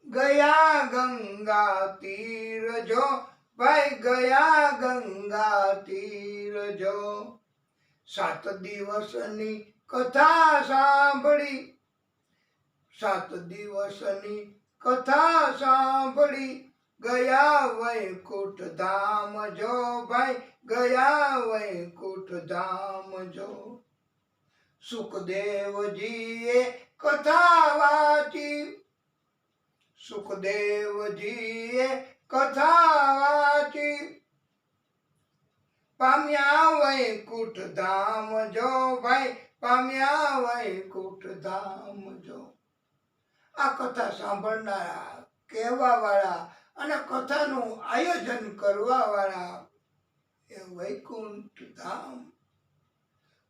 ગયા ગંગા તીર જો, ભાઈ ગયા ગંગા તીર જો. 7 દિવસની કથા સાંભળી, 7 દિવસની કથા સાંભળી, ગયા વૈકુંઠ ધામ જો, ભાઈ ગયા વૈકુંઠ ધામ જો. સુખદેવજીએ કથા વાંચી, સુખદેવજીએ કથા વાંચી, પામ્યા વૈકુંઠ ધામ જો ભાઈ, પામ્યા વૈકુંઠ ધામ જો. આ કથા સાંભળનારા, કહેવા વાળા અને કથાનું આયોજન કરવા વાળા એ વૈકુંઠ ધામ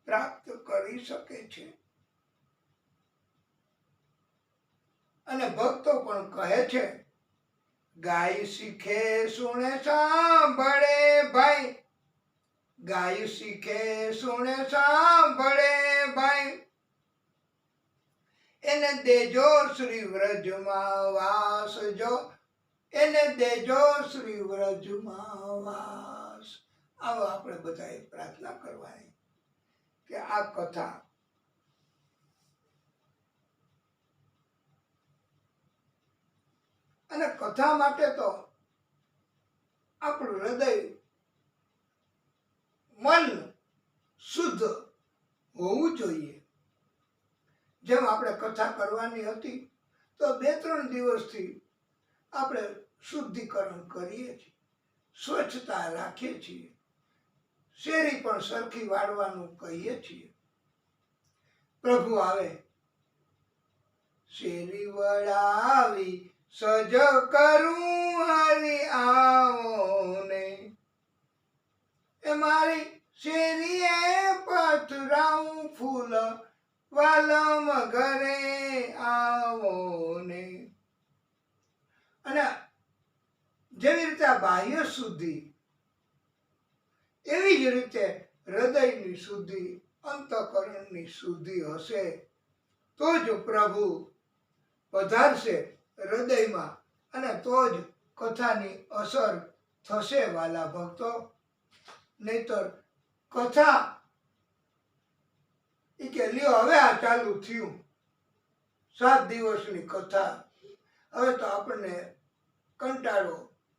પ્રાપ્ત કરી શકે છે. અને ભક્તો પણ કહે છે, ગાય શીખે સુણે સાંભળે ભાઈ, ગાય શીખે સુણે સાંભળે ભાઈ, એને દેજો શ્રી વ્રજમાં વાસ જો, એને દેજો શ્રી વ્રજમાં વાસ. આવો આપણે બધાએ પ્રાર્થના કરવાની કે આ કથા અને કથા માટે તો આપણું હૃદય મન શુદ્ધ હોવું જોઈએ. જેમ આપણે કથા કરવાની હતી તો 2-3 દિવસથી આપણે શુદ્ધિકરણ કરીએ છીએ, સ્વચ્છતા રાખીએ છીએ, શેરી પણ સરખી વાળવાનું કહીએ છીએ. પ્રભુ આવે, શેરી વળાવી સજ કરું હરી આવો ને, એ મારી શેરીએ પથરાવું ફૂલ વાલમ ઘરે આવો ને. અને જેવી રીતે આ બાહ્ય શુદ્ધિ, એવી જ રીતે હૃદયની શુદ્ધિ, અંતઃકરણની શુદ્ધિ હશે તો જ પ્રભુ પધારશે હૃદયમાં, અને તો જ કથાની અસર થશે વાલા ભક્તો. નહીતર કથા એ કે લ્યો હવે આ ચાલુ થયું 7 દિવસની કથા, હવે તો આપણને કંટાળો,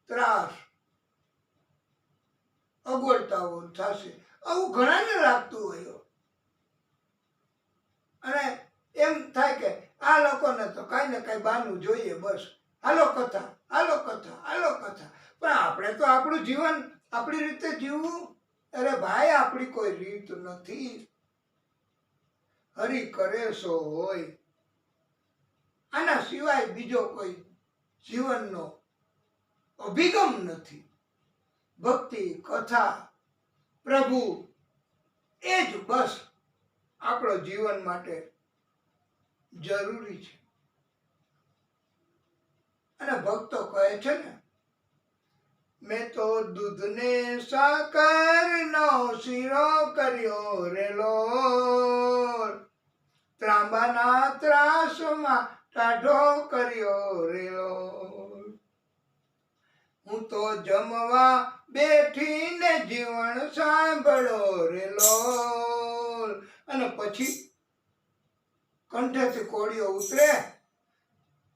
ત્રાસ, અગવડતાઓ થશે, આવું ઘણાને લાગતું હોય. અને એમ થાય કે આ લોકોને તો કઈ ને કઈ બહાનું જોઈએ, બસ હાલો કથા, હાલો કથા, હાલો કથા. પણ આપણે તો આપણું જીવન આપણી રીતે જીવવું. અરે ભાઈ, આપણી કોઈ રીત નથી, હરિ કરે સો હોય. આના સિવાય બીજો કોઈ જીવનનો અભિગમ નથી. ભક્તિ, કથા, પ્રભુ એ જ બસ આપણો જીવન માટે જરૂરી છે. અને ભક્તો કહે છે ને, મેં તો દૂધને સાકરનો શીરો કર્યો રેલો, ત્રાંબાના ત્રાસમાં ટાઢો કર્યો રેલો. હું તો જમવા બેઠીને જીવન સાંભળો રેલો. અને પછી કંઠેથી કોળિયો ઉતરે,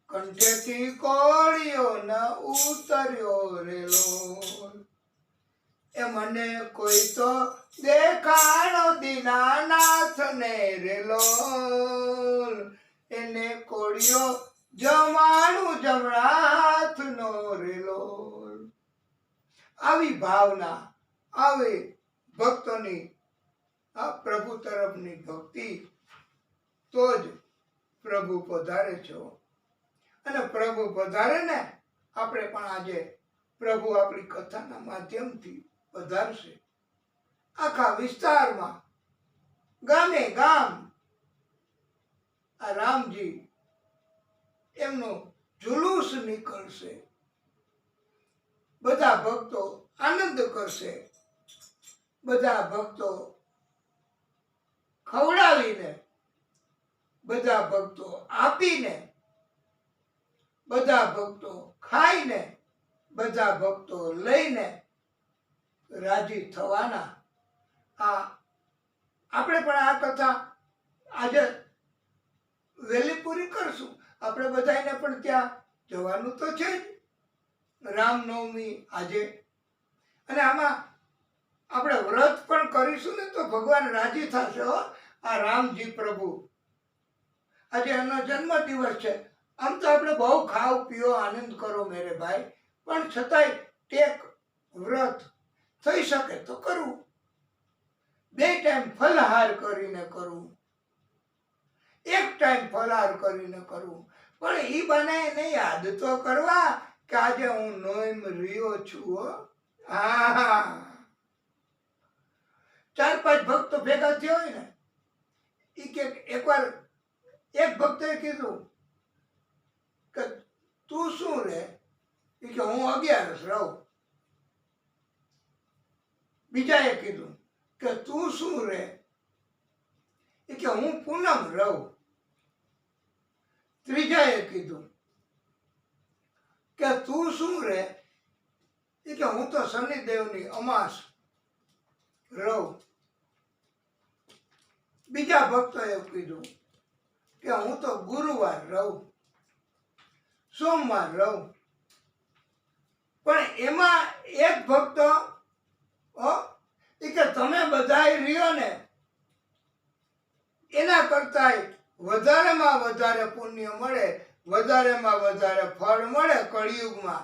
કંઠેથી કોળિયો ન ઉતર્યો રેલો. એ મને કોઈ તો દેખાણો દીનાનાથ ને રેલો, એને કોળિયો જમાણું જમણા હાથનો રેલો. આવી ભાવના, આવી ભક્તોની આ પ્રભુ તરફની ભક્તિ, તો જ પ્રભુ પધારે છે. અને પ્રભુ પધારે ને, આપણે પણ આજે પ્રભુ આપણી કથાના માધ્યમથી પધારશે. આખા વિસ્તારમાં, ગામે ગામ આ રામજી એમનો જુલુસ નીકળશે. બધા ભક્તો આનંદ કરશે, બધા ભક્તો ખવડાવીને, બધા ભક્તો આપીને, બધા ભક્તો ખાઈને, બધા ભક્તો લઈને રાજી થવાના. આપણે પણ આ કથા આજે વહેલી પૂરી કરશું. આપણે બધાને પણ ત્યાં જવાનું તો છે જ. રામનવમી આજે, અને આમાં આપણે વ્રત પણ કરીશું ને તો ભગવાન રાજી થશે હો. આ રામજી પ્રભુ, આજે એનો જન્મ દિવસ છે. આમ તો આપણે બહુ ખાઓ પીઓ આનંદ કરો મેરે ભાઈ, પણ છતાંય ટેક વ્રત થઈ શકે તો કરવું. 2 ટાઈમ ફલહાર કરીને કરવું, 1 ટાઈમ ફલહાર કરીને કરવું. પણ ઈ બનાય નહીં યાદ તો કરવા કે આજે હું નોઈમ રહ્યો છું હો. હા, 4-5 ભક્તો ભેગા થયા હોય ને, ઈ કે એકવાર એક ભક્તોએ કીધું કે તું શું રે? ઈ કે હું 11 રહું. બીજાએ કીધું કે તું શું રે? ઈ કે હું પૂનમ રહું. ત્રીજાએ કીધું કે તું શું રે? ઈ કે હું તો શનિદેવની અમાસ રહું. બીજા ભક્તોએ કીધું કે હું તો ગુરુવાર રહું, સોમવાર રહું. પણ એમાં એક ભક્ત ઈ કે તમે બધાય રહ્યો ને એના કરતાંય વધારેમાં વધારે પુણ્ય મળે, વધારેમાં વધારે ફળ મળે કળિયુગમાં,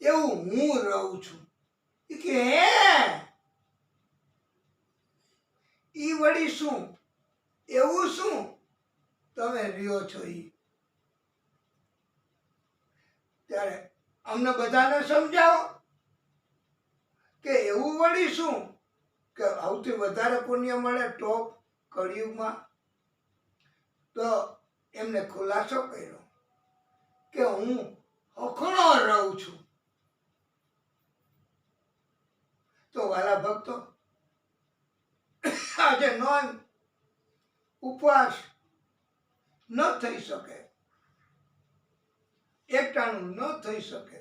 એવું હું રહું છું. ઈ કે હે, ઈ વળી શું? એવું શું તમે રહ્યો છો? ઈ ત્યારે અમને બધાને સમજાવો કે એવું વળી શું કે સૌથી વધારે પુણ્ય મળે ટોપ કળિયુગમાં? તો એમને ખુલાસો કર્યો કે હું અખણો રહું છું. તો વાલા ભક્તો, આજે નોન ઉપવાસ ન થઈ શકે, એકટાણું ન થઈ શકે,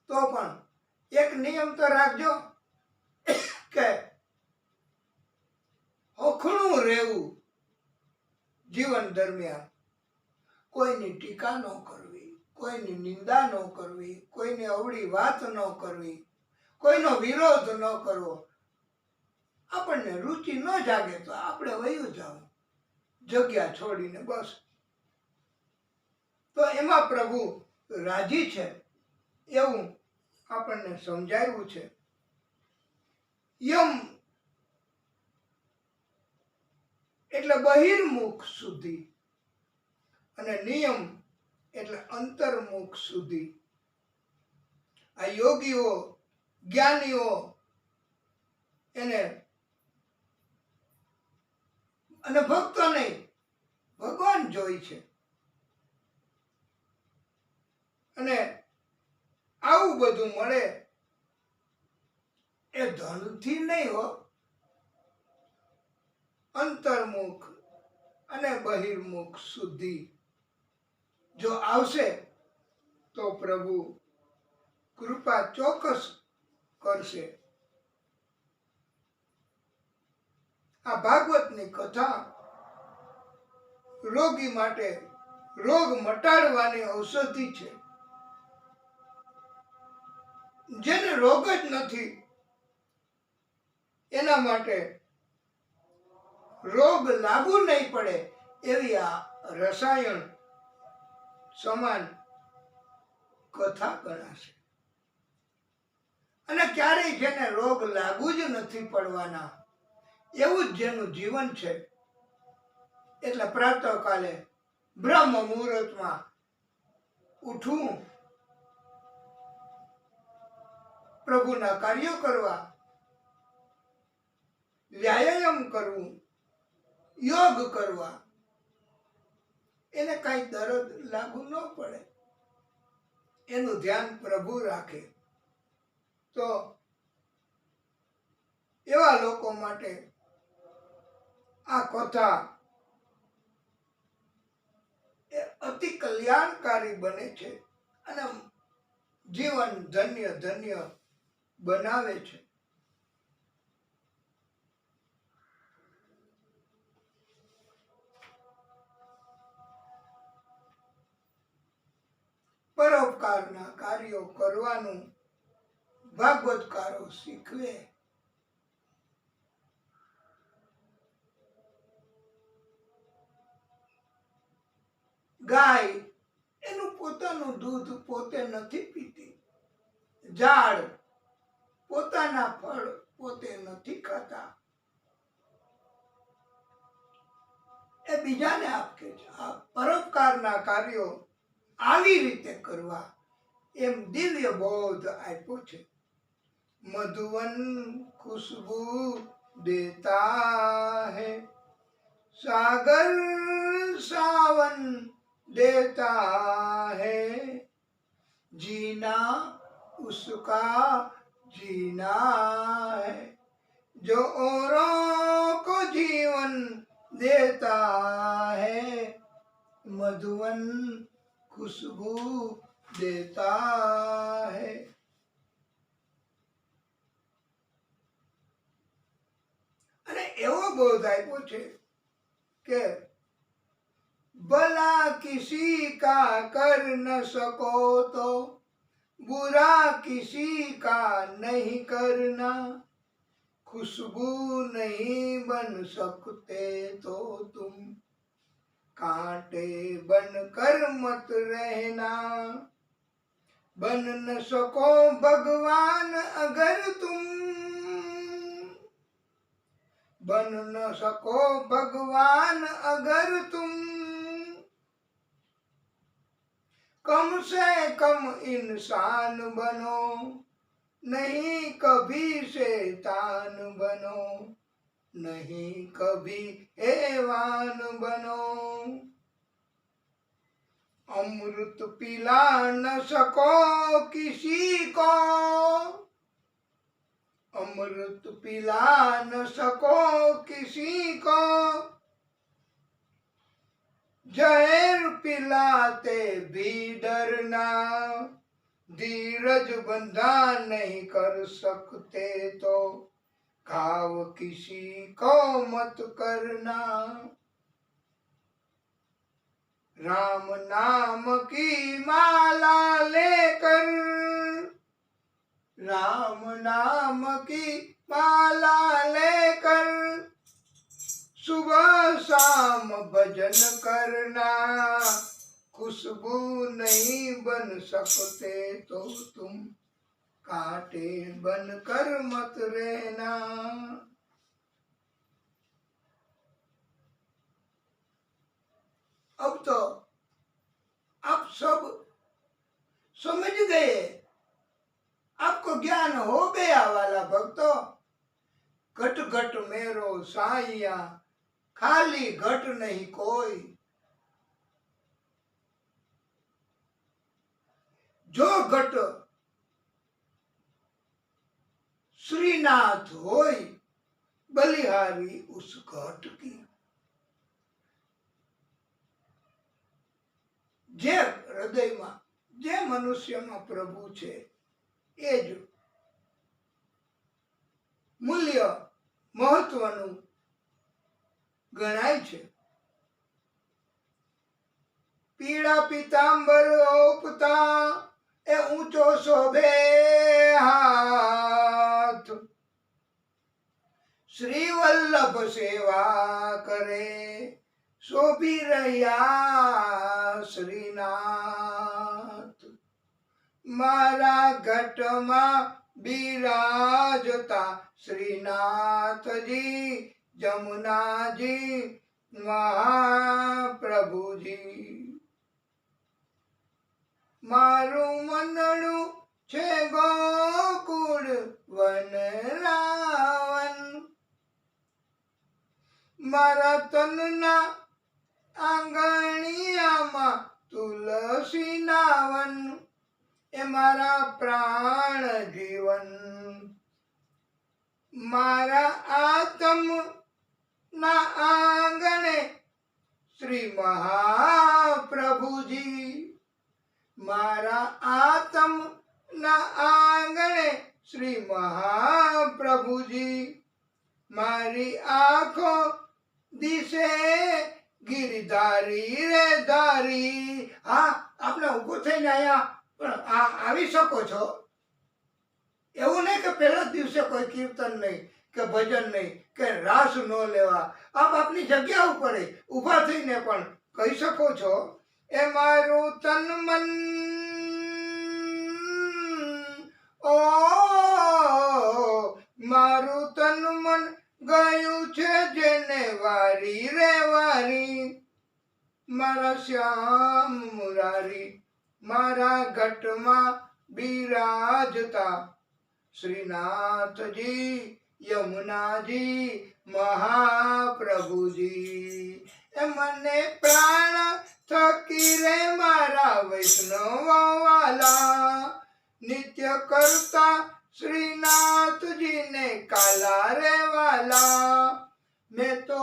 તો પણ એક નિયમ તો રાખજો કે અખણું રહેવું જીવન દરમિયાન. કોઈની ટીકા ન કરવી, કોઈની નિંદા ન કરવી, કોઈની અવળી વાત ન કરવી, કોઈનો વિરોધ ન કરવો. આપણને રુચિ ન જાગે તો આપણે વયું જાવ જગ્યા છોડીને, બસ. તો એમાં પ્રભુ રાજી છે એવું આપણને સમજાવ્યું છે. યમ એટલે બહિર્મુખ સુધી અને નિયમ એટલે અંતર્મુખ સુધી. આ યોગીઓ, જ્ઞાનીઓ એને અને ભક્તો નહીં, ભગવાન જોઈ છે. અને આવું બધું મળે એ ધનથી નહીં હો, અંતર્મુખ અને બહિર્મુખ સુધી જો આવશે તો પ્રભુ કૃપા ચોક્કસ કરશે. આ ભાગવતની કથા રોગી માટે રોગ મટાડવાની ઔષધિ છે. જેને રોગ જ નથી એના માટે રોગ લાગુ નહીં પડે એવી આ રસાયણ સમાન કથા ગણાશે. અને ક્યારેય જેને રોગ લાગુ જ નથી પડવાના એવું જ જેનું જીવન છે, એટલે પ્રાતઃકાલે બ્રહ્મ મુહૂર્તમાં ઉઠવું, પ્રભુના કાર્યો કરવા, વ્યાયામ કરવું, યોગ કરવા, એને કઈ દર્દ લાગુ ન પડે, એનું ધ્યાન પ્રભુ રાખે. તો એવા લોકો માટે આ કથા એ અતિ કલ્યાણકારી બને છે અને જીવન ધન્ય ધન્ય બનાવે છે. પરોપકારના કાર્યો કરવાનું ભાગવતકારો શીખવે ગાય એનું પોતાનું દૂધ પોતે નથી પીતી, ઝાડ પોતાના ફળ પોતે નથી ખાતા, એ બીજાને આપે છે. આ પરોપકારના કાર્યો આવી રીતે કરવા એમ દિવ્ય બોધ આપ્યો છે. मधुवन खुशबू देता है, सागर सावन देता है, जीना उसका जीना है, जो औरों को जीवन देता है, मधुवन खुशबू देता है. અને એવો બોધ આપ્યો છે કે ભલા કિસી કા કર ન સકો તો बुरा किसी का नहीं करना, खुशबू नहीं बन सकते तो तुम कांटे बन कर मत रहना, बन न सको भगवान अगर तुम, बन न सको भगवान अगर तुम, कम से कम इंसान बनो, नहीं कभी शैतान बनो, नहीं कभी हैवान बनो, अमृत पिला न सको किसी को, अमृत पिला न सको किसी को, जहर पिलाते भी डरना, धीरज बंधा नहीं कर सकते तो घाव किसी को मत करना, राम नाम की माला लेकर, राम नाम की माला लेकर, सुबह शाम भजन करना, खुशबू नहीं बन सकते तो तुम कांटे बन कर मत रहना. अब तो आप सब समझ गए, आपको ज्ञान हो गया वाला भक्तों. घट घट मेरो साइया, खाली घट नहीं कोई, जो घट श्रीनाथ होय, बलिहारी उस घट की. જે હૃદયમાં જે મનુષ્યમાં પ્રભુ છે એ જ મૂલ્ય મહત્વનું ગણાય છે. પીળા પીતાંબર ઓપતા એ ઊંચો શોભે હાથ, શ્રી વલ્લભ સેવા કરે શોભી રહ્યા શ્રીનાથ. મારા ઘટમાં બિરાજતા શ્રીનાથજી, જમુનાજી, મહાપ્રભુજી. મારું મનડું છે ગોકુળ વનરાવન, મારા તનના આંગણિયામાં તુલસી નાવન, એ મારા પ્રાણ જીવન. મારા આત્મ ના આંગણે શ્રી મહાપ્રભુજી, મારા આત્મ ના આંગણે શ્રી મહાપ્રભુજી. મારી આંખો દિશે ગિરધારી રે ધારી. હા, આપણે ઊભો થઈને અહીંયા પણ આવી શકો છો. એવું નહીં કે પહેલા દિવસે કોઈ કીર્તન નહીં કે ભજન નહીં કે રાસ ન લેવા. આપ આપની જગ્યા ઉપર ઊભા થઈને પણ કહી શકો છો એ મારું તન મન ઓ મારું તન મન ગયું છે જેને વારી રે વારી, મારા શ્યામ મુરારી મારા ઘટમાં બિરાજતા શ્રીનાથજી યમુનાજી મહાપ્રભુજી, એ મને પ્રાણ થકી રે મારા વૈષ્ણવ વાલા, નિત્ય કરતા શ્રીનાથજીને કાલા રે વાલા, મેં તો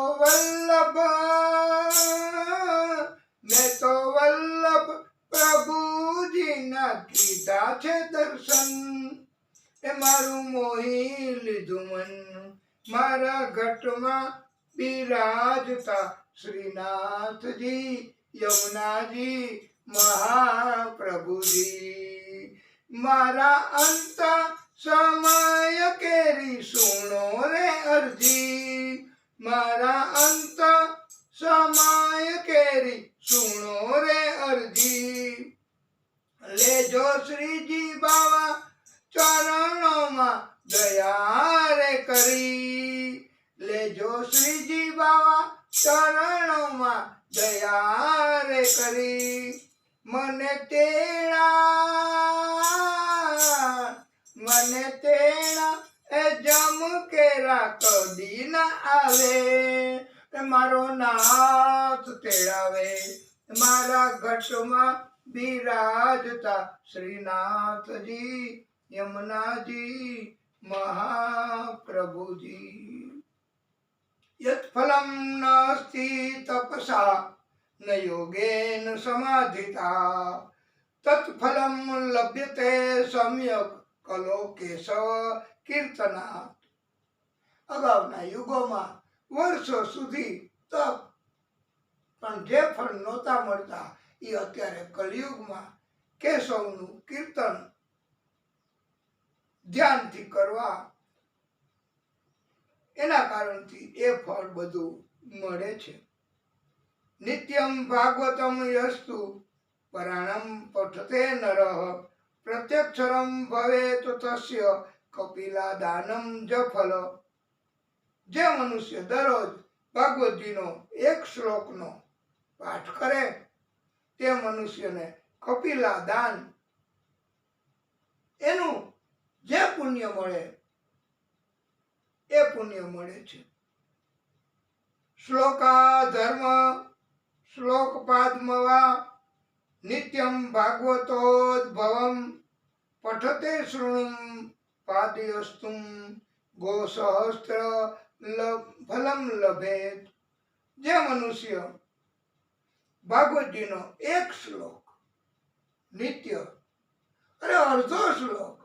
વલ્લભ પ્રભુજીના કીધા છે દર્શન, એ મારું મોહી લીધું મન મારા ઘટમાં બિરાજતા શ્રીનાથજી યમુનાજી મહાપ્રભુજી, મારા અંત સમય કેરી સુણો રે અરજી, મારા અંત સમય કેરી સુણો રે અરજી, લેજો શ્રીજી બાવા ચરણોમાં દયા રે કરી, લેજો શ્રીજી બાવા ચરણોમાં દયા રે કરી, મને તેણા એ જમ કેરા કદી ના આવે, મારો નાથ તેડાવે મારા ઘટમાં બિરાજતા શ્રીનાથજી યમુનાજી મહાપ્રભુજી, યત ફલમ નાસ્તિ તપસા ન યોગેન સમાધિતા, તત ફલમ લભ્યતે સમ્યક કલોકેશવ કીર્તનાત, અગાઉના યુગોમાં વર્ષો સુધી તપ પણ જે ફળ નહોતા મળતા એ અત્યારે કલિયુગમાં કેશવનું કીર્તન ધ્યાનથી કરવા એના કારણથી એ ફળ બધું મળે છે. નિત્યમ ભાગવતમ યસ્તુ પરાણમ પઠતે નરઃ પ્રત્યક્ષરમ ભવેત તસ્ય કપિલા દાનમ જફલ, જે મનુષ્ય દરરોજ ભાગવતજીનો એક શ્લોકનો પાઠ કરે તે મનુષ્યને કપિલા દાન એનું જે પુણ્ય મળે એ પુણ્ય મળે છે. શ્લોકા ધર્મ શ્લોક પાદમવા નિત્યમ ભાગવતોદ્ભવમ પઠતે શૃણુમ પાદયસ્તુમ ગોસહસ્ત્ર ફલમ લભેત, જે મનુષ્ય ભાગવતજીનો એક શ્લોક નિત્ય, અરે અડધો શ્લોક,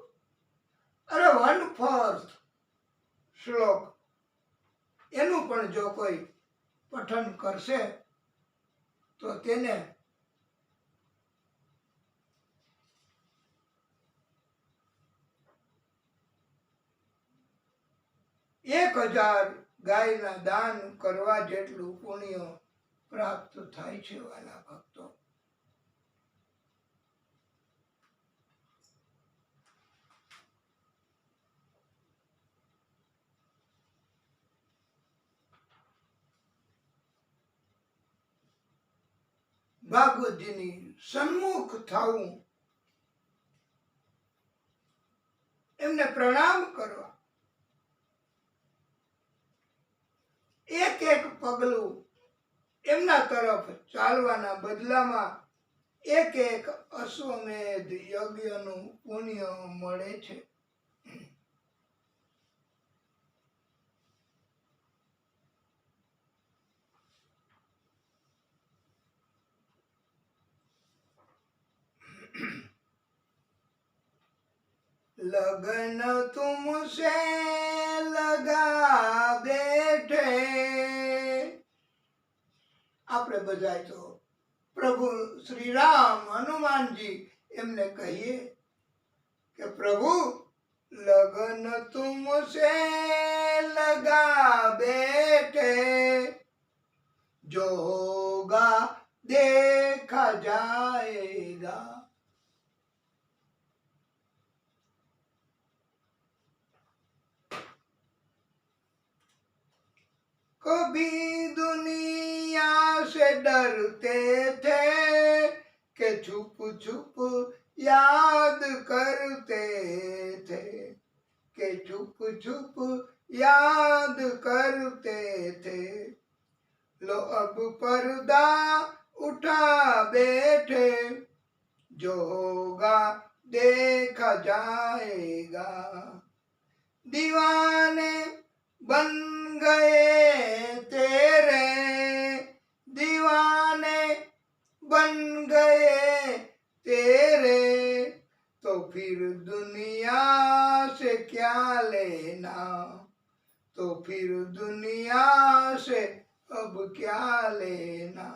અરે 1/4 શ્લોક એનું પણ જો કોઈ પઠન કરશે તો તેને 1000 ગાયના દાન કરવા જેટલું પુણ્ય પ્રાપ્ત થાય છે. વાલા ભક્તો, ભાગવતજીની સન્મુખ થવું, એમને પ્રણામ કરવા, એક એક પગલું એમના તરફ ચાલવાના બદલામાં એક એક અશ્વમેધ યજ્ઞનું પુણ્ય મળે છે. लगन तुमसे लगा बैठे, આપણે બધાય તો પ્રભુ શ્રી રામ હનુમાનજી એમને કહીએ કે પ્રભુ लगन तुमसे लगा बैठे, जो होगा देख देखा जाएगा। कभी दुनिया से डरते थे कि छुप छुप याद करते थे, कि छुप छुप याद करते थे। लो अब पर्दा उठा बैठे, जो होगा देखा जाएगा। दीवाने बन गए तेरे, दीवाने बन गए तेरे, तो फिर दुनिया से क्या लेना, तो फिर दुनिया से अब क्या लेना।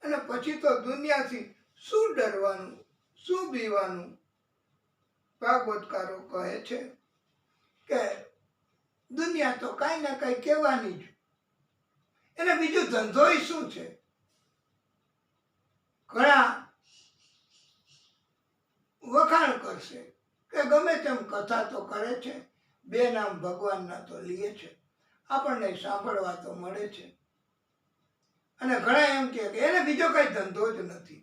અને પછી તો દુનિયાથી શું ડરવાનું, શું બીવાનું? ભાગવતકારો કહે છે કે દુનિયા તો કાંઈ ના કાંઈ કહેવાની જ, એને બીજું ધંધોય શું છે? ઘણા વખાણ કરશે કે ગમે તેમ કથા તો કરે છે, બે નામ ભગવાનના તો લે છે, આપણને સાંભળવા તો મળે છે. અને ઘણા એમ કે એને બીજો કઈ ધંધો જ નથી.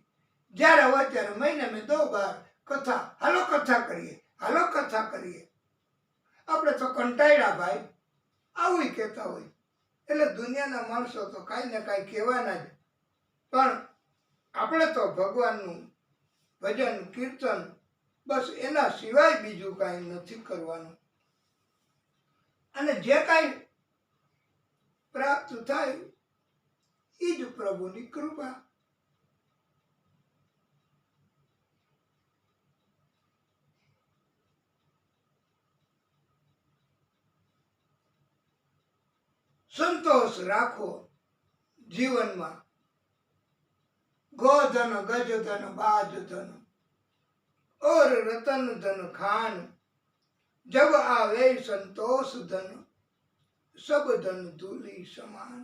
જ્યારે હોય ત્યારે મહિને મેં 2 બાર કથા, હાલો કથા કરીએ, હાલો કથા કરીએ. આપણે તો કંટાળ્યા ભાઈ, આવું કહેતા હોય. એટલે દુનિયાના માણસો તો કાંઈ ને કાંઈ કહેવાના જ. પણ આપણે તો ભગવાનનું ભજન કીર્તન, બસ એના સિવાય બીજું કાંઈ નથી કરવાનું. અને જે કાંઈ પ્રાપ્ત થાય એ જ પ્રભુની કૃપા. સંતોષ રાખો જીવનમાં. ગોધન ગજધન બાજધન और रतन धन खान, जब आवे संतोष धन सब धन धूलि समान.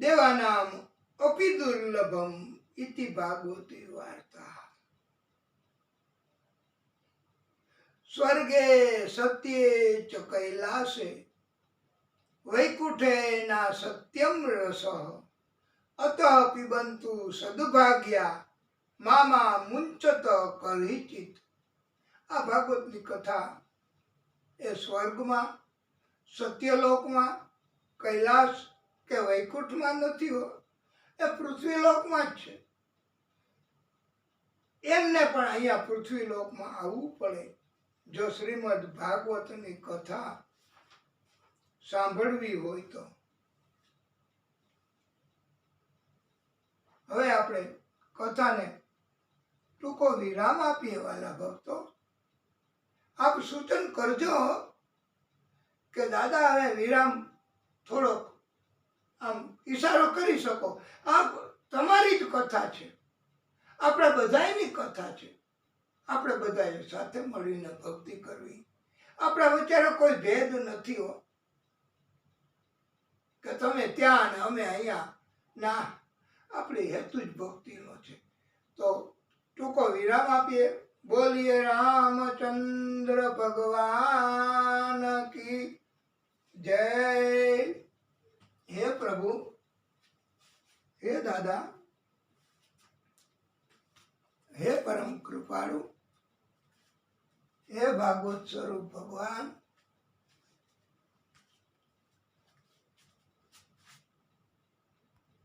देवानाम अपि दुर्लभम इति भागवती वार्ता. स्वर्गे सत्ये च कैलासे वैकुंठे ना सत्यम रसः अतः पिबंतु सद्भाग्या मामा मुंचत कलिचित. આ ભાગવતની કથા એ સ્વર્ગમાં, સત્યલોકમાં, કૈલાસ કે વૈકુંઠમાં નથી હો, એ પૃથ્વીલોકમાં જ છે. એમને પણ અહીંયા પૃથ્વીલોકમાં આવવું પડે જો શ્રીમદ ભાગવતની કથા સાંભળવી હોય તો. હવે આપણે કથાને ટૂંકો વિરામ આપીએ વાલા ભક્તો. આપ સૂચન કરજો કે દાદા હવે વિરામ થોડોક આમ ઈશારો કરી શકો. આ તમારી જ કથા છે, આપણા બધાની કથા છે. આપણે બધાએ સાથે મળીને ભક્તિ કરવી. આપણા વચ્ચે કોઈ ભેદ નથી હો કે તમે ત્યાં ને અમે અહીંયા. ના, આપણી હેતુ જ ભક્તિનો છે. તો ટૂંકો વિરામ આપીએ. બોલીએ રામચંદ્ર ભગવાન કી જય. હે પ્રભુ, હે દાદા, હે પરમ કૃપાળુ, હે ભાગવત સ્વરૂપ ભગવાન,